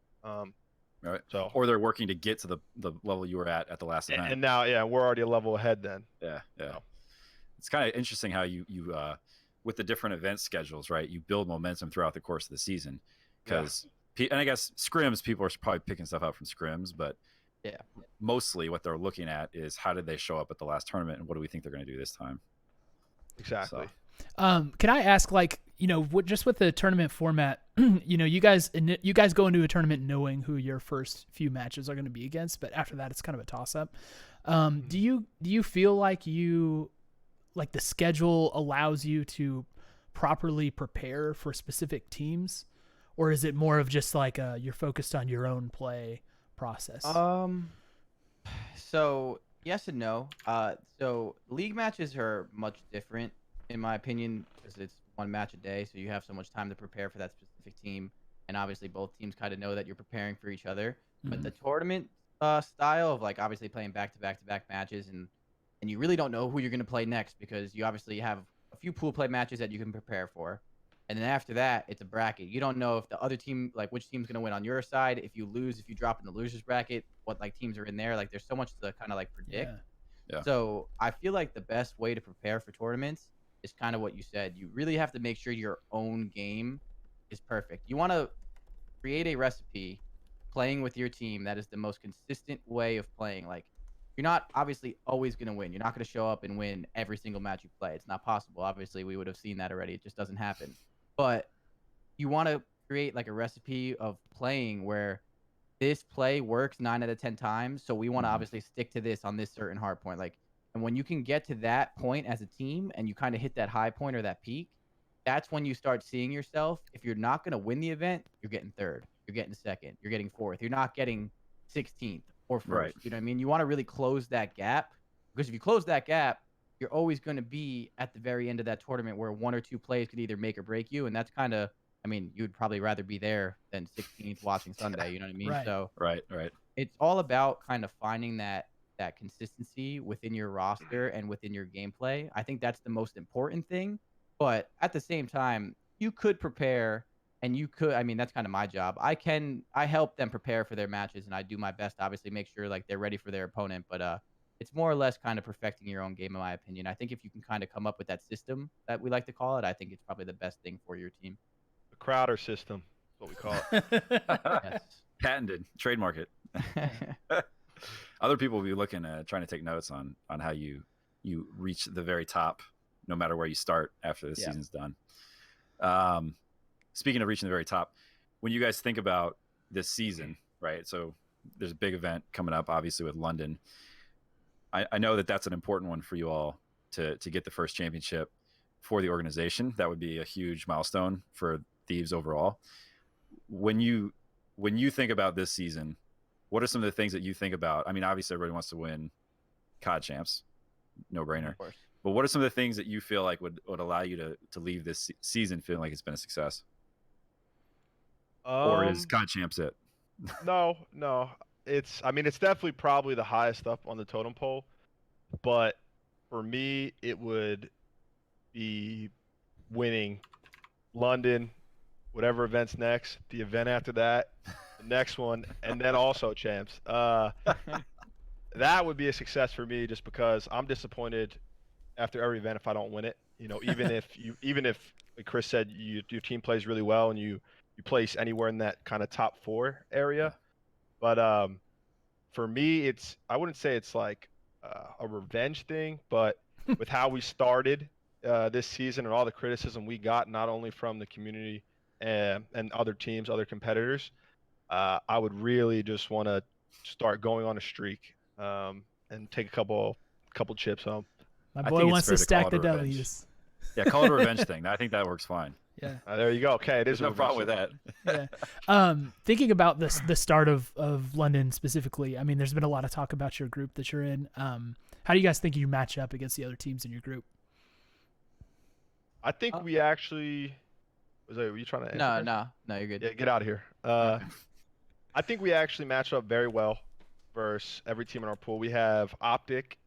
Right. So Or they're working to get to the level you were at the last event. and now, yeah, we're already a level ahead then. Yeah. So. It's kind of interesting how you with the different event schedules, right? You build momentum throughout the course of the season because, and I guess scrims, people are probably picking stuff up from scrims, but Yeah. mostly what they're looking at is how did they show up at the last tournament and what do we think they're going to do this time? Exactly. Can I ask, like, just with the tournament format, you guys go into a tournament knowing who your first few matches are going to be against, but after that, it's kind of a toss up. Do you feel like the schedule allows you to properly prepare for specific teams, or is it more of just like you're focused on your own play process? So yes and no. So league matches are much different in my opinion because it's one match a day, so you have so much time to prepare for that specific team, and obviously both teams kind of know that you're preparing for each other. But the tournament style of like obviously playing back-to-back matches and you really don't know who you're going to play next because you obviously have a few pool play matches that you can prepare for. And then after that, it's a bracket. You don't know if the other team, like which team's going to win on your side. If you lose, if you drop in the losers bracket, what like teams are in there. Like there's so much to kind of like predict. Yeah. So I feel like the best way to prepare for tournaments is kind of what you said. You really have to make sure your own game is perfect. You want to create a recipe playing with your team that is the most consistent way of playing. Like you're not obviously always going to win. You're not going to show up and win every single match you play. It's not possible. Obviously, we would have seen that already. It just doesn't happen. But you want to create like a recipe of playing where this play works 9 out of 10 times. So we want to obviously stick to this on this certain hard point. Like, and when you can get to that point as a team and you kind of hit that high point or that peak, that's when you start seeing yourself. If you're not going to win the event, you're getting third, you're getting second, you're getting fourth. You're not getting 16th or first. Right. You know what I mean? You want to really close that gap because if you close that gap, you're always going to be at the very end of that tournament where one or two plays could either make or break you. And that's kind of, I mean, you'd probably rather be there than 16th watching Sunday. You know what I mean? Right. So Right. it's all about kind of finding that consistency within your roster and within your gameplay. I think that's the most important thing. But at the same time, you could prepare and you could, I mean, that's kind of my job. I help them prepare for their matches and I do my best, to obviously make sure like they're ready for their opponent. But it's more or less kind of perfecting your own game, in my opinion. I think if you can kind of come up with that system that we like to call it, I think it's probably the best thing for your team. The Crowder system is what we call it. Yes. Patented, trademark it. Other people will be looking at trying to take notes on how you reach the very top, no matter where you start after the season's done. Speaking of reaching the very top, when you guys think about this season, right? So there's a big event coming up, obviously with London. I know that that's an important one for you all to get the first championship for the organization. That would be a huge milestone for Thieves overall. When you think about this season, what are some of the things that you think about? I mean, obviously everybody wants to win COD champs, no brainer. Of course. But what are some of the things that you feel like would allow you to leave this season feeling like it's been a success? Or is COD champs it? No. It's definitely probably the highest up on the totem pole, but for me, it would be winning London, whatever event's next, the event after that, the next one, and then also champs. That would be a success for me just because I'm disappointed after every event if I don't win it. You know, even if like Chris said, your team plays really well and you place anywhere in that kind of top 4 area. But for me, I wouldn't say it's like a revenge thing, but with how we started this season and all the criticism we got, not only from the community and other teams, other competitors, I would really just want to start going on a streak and take a couple chips home. My boy wants to stack the W's. Yeah, call it a revenge thing. I think that works fine. Yeah. There you go. Okay, it is no problem with that. Yeah. Thinking about the start of London specifically, I mean, there's been a lot of talk about your group that you're in. How do you guys think you match up against the other teams in your group? I think we actually. Were you trying to answer? No, you're good. Yeah, get out of here. I think we actually match up very well versus every team in our pool. We have Optic,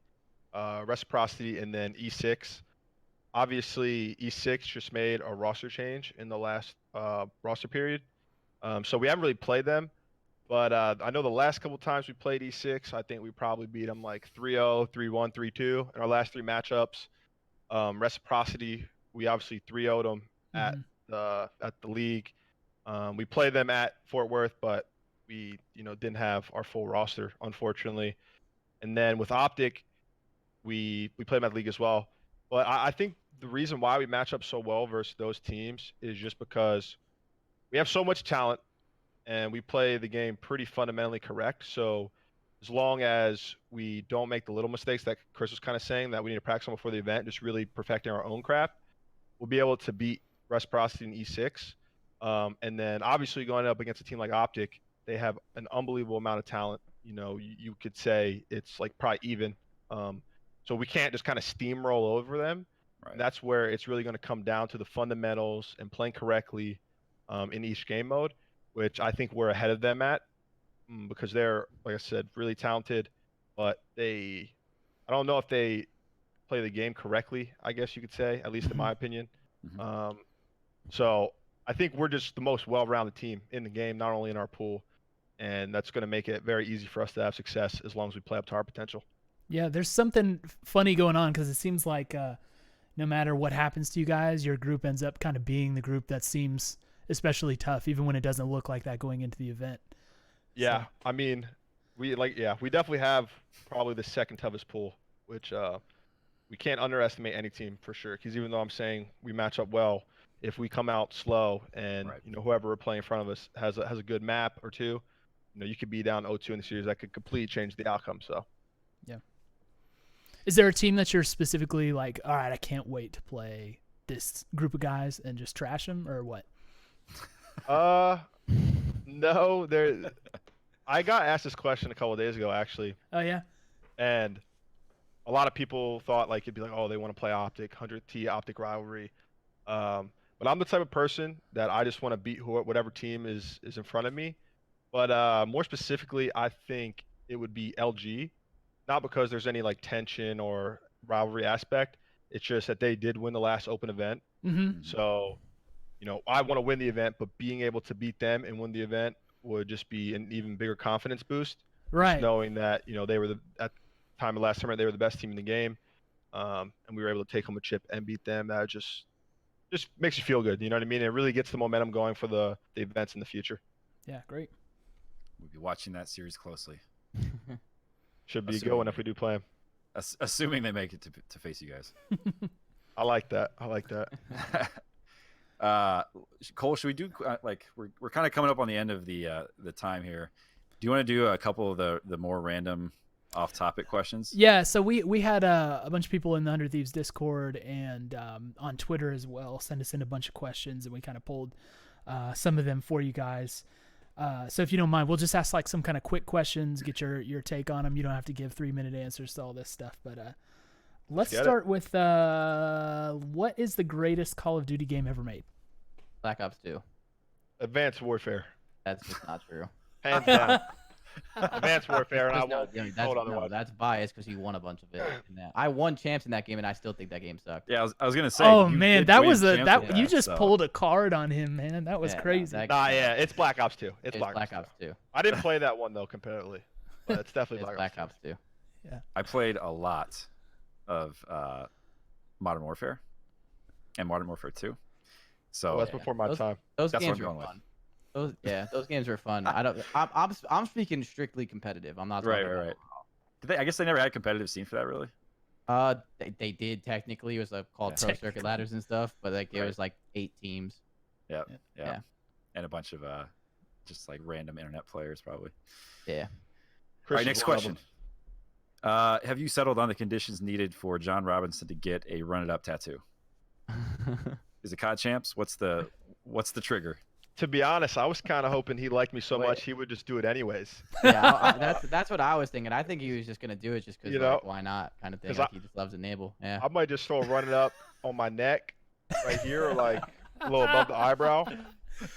Reciprocity, and then E6. Obviously, E6 just made a roster change in the last roster period. So we haven't really played them. But I know the last couple times we played E6, I think we probably beat them like 3-0, 3-1, 3-2 in our last 3 matchups. Reciprocity, we obviously 3-0'd them Mhm. at the league. We played them at Fort Worth, but we didn't have our full roster, unfortunately. And then with Optic, we played them at the league as well. But I think the reason why we match up so well versus those teams is just because we have so much talent and we play the game pretty fundamentally correct. So as long as we don't make the little mistakes that Chris was kind of saying that we need to practice on before the event, just really perfecting our own craft, we'll be able to beat Reciprocity in E6. And then obviously going up against a team like Optic, they have an unbelievable amount of talent. You could say it's like probably even. So we can't just kind of steamroll over them. Right. That's where it's really going to come down to the fundamentals and playing correctly in each game mode, which I think we're ahead of them at because they're, like I said, really talented, but I don't know if they play the game correctly, I guess you could say, at least in my opinion. Mhm. So I think we're just the most well-rounded team in the game, not only in our pool, and that's going to make it very easy for us to have success as long as we play up to our potential. Yeah, there's something funny going on because it seems like no matter what happens to you guys, your group ends up kind of being the group that seems especially tough, even when it doesn't look like that going into the event. Yeah, So, I mean, we definitely have probably the second toughest pool, which we can't underestimate any team for sure. Because even though I'm saying we match up well, if we come out slow and Right. whoever we're playing in front of us has a good map or two, you could be down 0-2 in the series. That could completely change the outcome. So yeah. Is there a team that you're specifically like, all right, I can't wait to play this group of guys and just trash them, or what? no, I got asked this question a couple of days ago actually, Oh yeah. and a lot of people thought like it'd be like, oh, they want to play Optic 100T Optic rivalry. But I'm the type of person that I just want to beat whatever team is in front of me. But more specifically, I think it would be LG, not because there's any like tension or rivalry aspect. It's just that they did win the last open event. Mm-hmm. So, I want to win the event, but being able to beat them and win the event would just be an even bigger confidence boost. Just Right. knowing that, they were at the time of last tournament, they were the best team in the game. And we were able to take home a chip and beat them. That just makes you feel good. You know what I mean? It really gets the momentum going for the events in the future. Yeah. Great. We'll be watching that series closely. Should be a good Assuming one if we do play them. Assuming they make it to face you guys. I like that. Cole, should we do like we're kind of coming up on the end of the time here. Do you want to do a couple of the more random off-topic questions? Yeah. So we had a bunch of people in the 100 Thieves Discord and on Twitter as well send us in a bunch of questions, and we kind of pulled some of them for you guys. So if you don't mind, we'll just ask like some kind of quick questions, get your take on them. You don't have to give 3-minute answers to all this stuff, but let's start with what is the greatest Call of Duty game ever made? Black Ops 2. Advanced Warfare. That's just not true. Hands down. Advanced Warfare, and I No, won't be told no, otherwise. that's biased because you won a bunch of it. I won champs in that game, and I still think that game sucked. Yeah, I was gonna say. Oh you man, did that win was champs with you that, just so. pulled a card on him, man. That was Yeah, no, crazy. Yeah, it's Black Ops 2. It's It's Black Ops 2. I didn't play that one though competitively, but it's definitely It's Black Ops 2. Ops 2. I played a lot of Modern Warfare and Modern Warfare 2. So Oh, that's before my time. Those That's what games I'm were going with. fun. Those games were fun. I'm speaking strictly competitive. I'm not Right. talking about Did they, I guess they never had a competitive scene for that, really. They did technically. It was called Yeah. Pro Circuit Ladders and stuff, but like it Right. was like 8 teams. Yeah. Yeah. And a bunch of just like random internet players, probably. Yeah. All Chris right, is next one of question. them. Have you settled on the conditions needed for John Robinson to get a Run It Up tattoo? Is it COD champs? What's the trigger? To be honest, I was kind of hoping he liked me so Wait. much he would just do it anyways. Yeah, that's what I was thinking. I think he was just gonna do it just because, You know, why not, kind of thing. 'cause Like he just loves Enable. Yeah. I might just throw Run It Up on my neck, right here, or like a little above the eyebrow,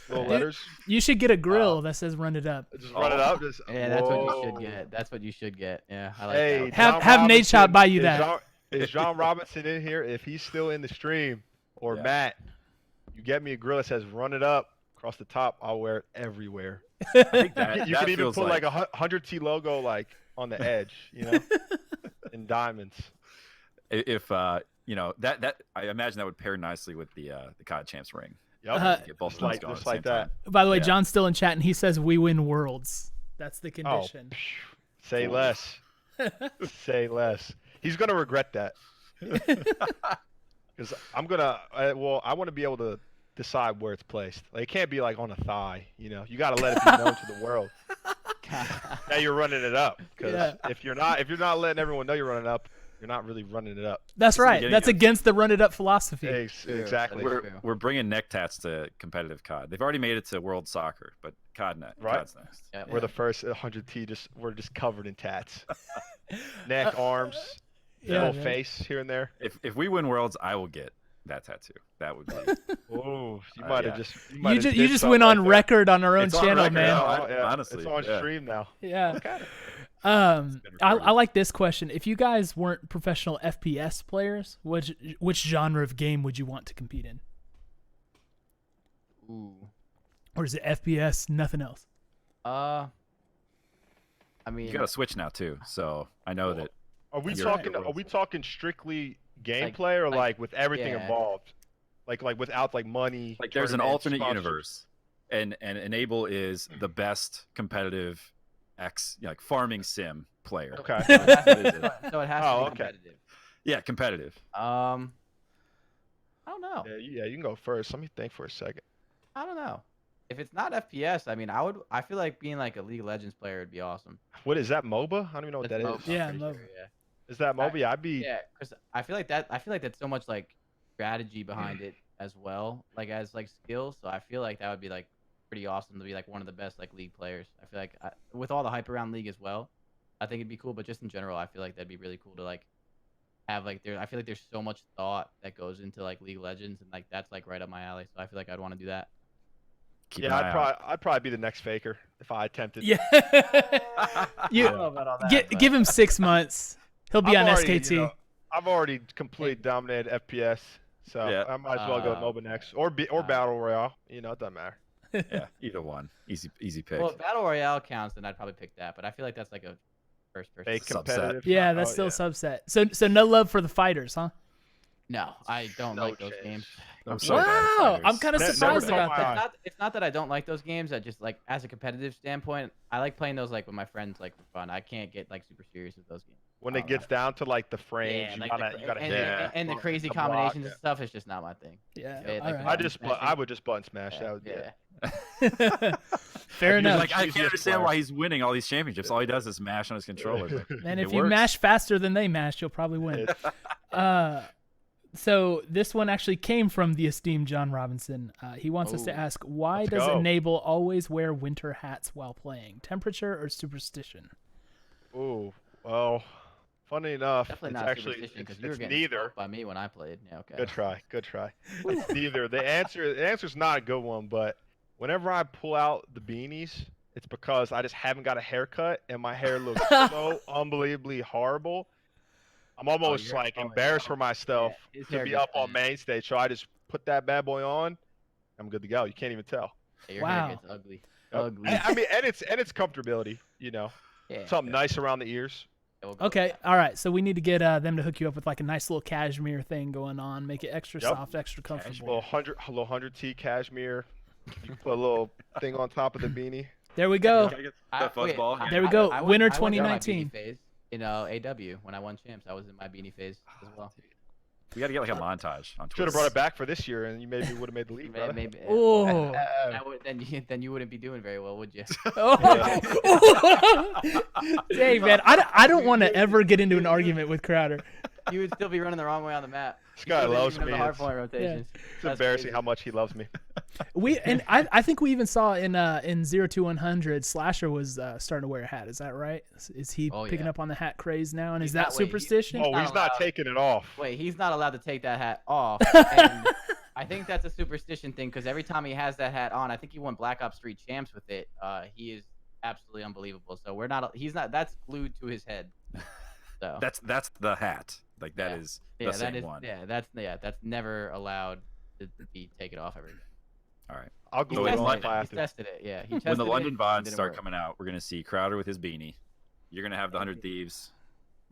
little Dude, letters. You should get a grill that says "Run It Up." Just run it up. Just Yeah, that's what you should whoa. get. That's what you should get. Yeah, I like Hey, that. Have Nate Shot buy you is that. Is John Robinson in here? If he's still in the stream, or Yeah. Matt, you get me a grill that says "Run It Up" across the top. I'll wear it everywhere. I think that You that could even feels put like a 100T logo like on the edge, in diamonds. if you know that I imagine that would pair nicely with the COD Champs ring. Yep. Get both of Just those like going at just the like same that. time. By the way, Yeah. John's still in chat and he says we win worlds. That's the Oh, condition. say Ooh. less. Say less. He's gonna regret that. Because I want to be able to decide where it's placed. Like, it can't be like on a thigh. You got to let it be known to the world. Now you're running it up. Because Yeah. if you're not letting everyone know you're running up, you're not really running it up. That's This is the right. beginning That's of- against the run it up philosophy. Exactly. That is true. We're bringing neck tats to competitive COD. They've already made it to World Soccer, but COD's next. Yep. We're the first 100T. We're just covered in tats. Neck, arms, Yeah, little man. face here and there. If we win Worlds, I will get that tattoo. That would be. Oh, you might have yeah. just. You just went on record on our own It's on channel, record man. now. Honestly, it's on yeah. stream now. Yeah. Okay. I recorded. like this question. If you guys weren't professional FPS players, which genre of game would you want to compete in? Ooh. Or is it FPS, nothing else? I mean, You got a Switch now too, so I know that. Are we You're talking? right. Are we talking strictly gameplay or like with everything yeah. involved? Like without like money. Like there's an tournaments, alternate sponsorships? universe, and Enable is the best competitive farming sim player. Okay. so it has to be, so it has Oh, to be okay. competitive. Yeah, competitive. I don't know. Yeah, you can go first. Let me think for a second. I don't know. If it's not FPS, I mean, I feel like being like a League of Legends player would be awesome. What is that, MOBA? I don't even know what That's that MOBA, is. I'm Yeah, pretty MOBA. sure, yeah. Is that MOBA? Yeah, I'd be. Yeah, because I feel like that's so much like strategy behind it as well, like as like skills. So I feel like that would be like pretty awesome to be like one of the best like League players. I feel like with all the hype around League as well, I think it'd be cool. But just in general, I feel like that'd be really cool to like have like I feel like there's so much thought that goes into like League of Legends, and like that's like right up my alley. So I feel like I'd want to do that. Keep an Yeah, eye out. I'd probably be the next faker if I attempted. Yeah. I you don't know about all that. give him 6 months. He'll be I've on already, SKT. I've already completely dominated FPS, so Yeah. I might as well go with MOBA next, or Battle Royale. It doesn't matter. Yeah, either one. Easy pick. Well, if Battle Royale counts, then I'd probably pick that. But I feel like that's like a first person. Fake Subset. competitive. Yeah, that's still a subset. So no love for the fighters, huh? No, I don't No like those chance. games. I'm so bad at Wow, fighters. I'm kind of Never surprised caught about my that. eye. It's not that I don't like those games. I just like as a competitive standpoint, I like playing those like with my friends like for fun. I can't get like super serious with those games. When it gets down to like the frames, you like gotta and, hit Yeah. and the crazy the block, combinations yeah. and stuff is just not my thing. Yeah, Yeah, all like, right. I would just button smash. That would be yeah. it. Fair You're enough. Like I Easiest can't understand player. why he's winning all these championships. All he does is mash on his controller. Like, And it if you works. mash faster than they mash, you'll probably win. So this one actually came from the esteemed John Robinson. He wants us to Oh. ask, why Let's does go. Enable always wear winter hats while playing? Temperature or superstition? Ooh, well, funny enough, Definitely it's not actually superstition because it's, you were it's getting neither. smoked by me when I played. Yeah, okay. Good try. It's neither. The answer's not a good one, but whenever I pull out the beanies, it's because I just haven't got a haircut and my hair looks so unbelievably horrible. I'm almost you're- like oh, embarrassed yeah. for myself His to hair be gets up on bad. main stage, so I just put that bad boy on. I'm good to go. You can't even tell. Yeah, your Wow. hair gets ugly. Yep. Ugly. I mean, and it's comfortability. Yeah. Something nice around the ears. Yeah, we'll go with Okay, that. all right. So we need to get them to hook you up with like a nice little cashmere thing going on, make it extra Yep. soft, extra comfortable. Little 100T cashmere. You can put a little thing on top of the beanie. There we go. Gotta get I- that wait, fuzzball. I- There we I- go. I Winter I went in my 2019. beanie phase in AW when I won champs. I was in my beanie phase as well. We got to get like a montage on Should Twitter. have brought it back for this year, and you maybe would have made the league. brother. Maybe. Oh. Then you wouldn't be doing very well, would you? Dang, man. I don't want to ever get into an argument with Crowder. You would still be running the wrong way on the map. This guy loves me. The hard It's, point rotations. it's embarrassing how much he loves me. I think we even saw in 02100 Slasher was starting to wear a hat. Is that right? Is he Oh, picking yeah. up on the hat craze now? And is He's that not- wait, superstition? Oh, not he's not allowed. taking it off. Wait, he's not allowed to take that hat off. And I think that's a superstition thing because every time he has that hat on, I think he won Black Ops 3 champs with it. He is absolutely unbelievable. So we're not. He's not. That's glued to his head. So That's the hat. Like that Yeah. is the yeah, same that is one. that's never allowed to be taken off ever. All right. I'll He Google it it's on like- the tested it. fly He after. tested it. Yeah. He When tested the London it, bonds didn't start work. coming out, we're gonna see Crowder with his beanie. You're gonna have the 100 Thieves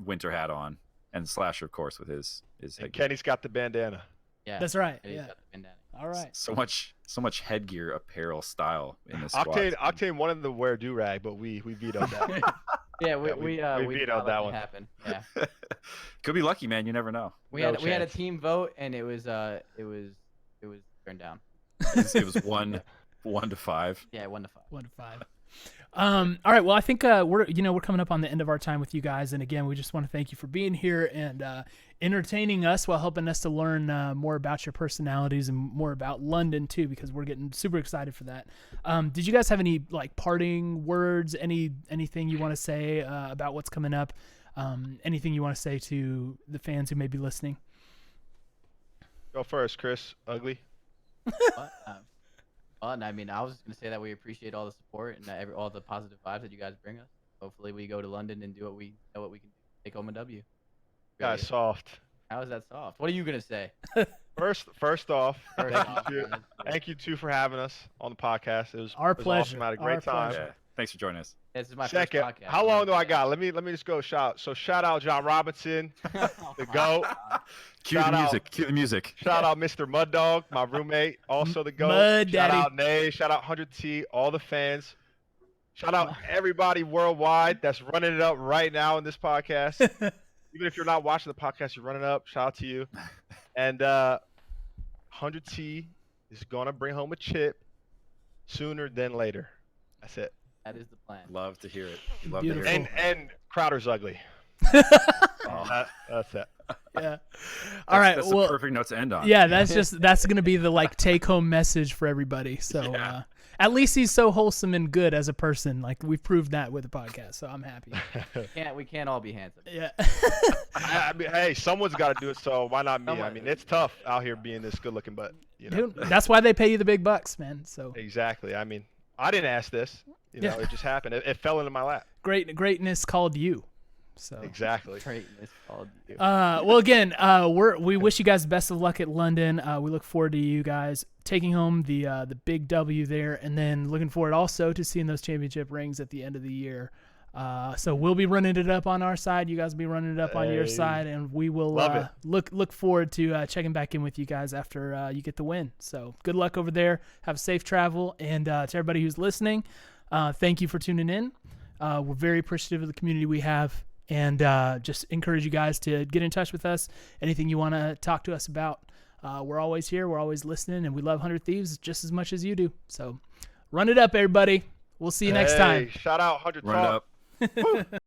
winter hat on, and Slasher, of course, with his And headgear. Kenny's got the bandana. Yeah. That's right. He's Yeah. got the bandana. All right. So much headgear, apparel, style in this squad. Octane wanted to wear do rag, but we vetoed that. Yeah, Yeah, we we vetoed not let that it one. happen. Yeah. Could be lucky, man. You never know. We No had a chance. team vote and it was turned down. It was 1 to 5. Yeah, 1-5. 1 to 5. All right. Well, I think we're coming up on the end of our time with you guys, and again, we just want to thank you for being here and entertaining us while helping us to learn more about your personalities and more about London too, because we're getting super excited for that. Did you guys have any like parting words? Anything you want to say about what's coming up? Anything you want to say to the fans who may be listening? Go first, Chris. Ugly. But, and I mean, I was just gonna say that we appreciate all the support and all the positive vibes that you guys bring us. Hopefully, we go to London and do what we know what we can do. Take home a W. Guys, soft. How is that soft? What are you gonna say? First off, First thank off, you, man, thank you two for having us on the podcast. It was Our it was pleasure. Awesome. I had a Our great time. pleasure. Yeah. Thanks for joining us. This is my Second, first podcast. how long do I got? Let me just go shout. So shout out John Robinson, the GOAT. Cue Shout the out. music. Cue the music. Shout out Mr. Mud Dog, my roommate, also the GOAT. Mud Shout Daddy. out Nay. Shout out 100T, all the fans. Shout out everybody worldwide that's running it up right now in this podcast. Even if you're not watching the podcast, you're running up. Shout out to you. And 100T is gonna bring home a chip sooner than later. That's it. That is the plan. Love to hear it. Love to hear Beautiful. it. And Crowder's ugly. Oh, That's it. Yeah. All right. That's Well, the perfect note to end on. yeah, that's gonna be the like take home message for everybody. So Yeah. at least he's so wholesome and good as a person. Like we've proved that with the podcast. So I'm happy. We can't all be handsome. Yeah. I mean, hey, someone's got to do it, so why not me? I Someone- mean, it's tough out here being this good looking, but you know. Dude, that's why they pay you the big bucks, man. So Exactly. I mean, I didn't ask this. You know, Yeah. it just happened. It fell into my lap. greatness called you. So Exactly. Greatness called you. well, again, we wish you guys the best of luck at London. We look forward to you guys taking home the big W there, and then looking forward also to seeing those championship rings at the end of the year. So we'll be running it up on our side. You guys will be running it up on your Hey. side, and we will Love it. look forward to checking back in with you guys after you get the win. So good luck over there. Have a safe travel, and to everybody who's listening, thank you for tuning in. We're very appreciative of the community we have. And just encourage you guys to get in touch with us. Anything you want to talk to us about, we're always here. We're always listening, and we love 100 Thieves just as much as you do. So run it up, everybody. We'll see you next time. Shout out 100 Run it Talk. up.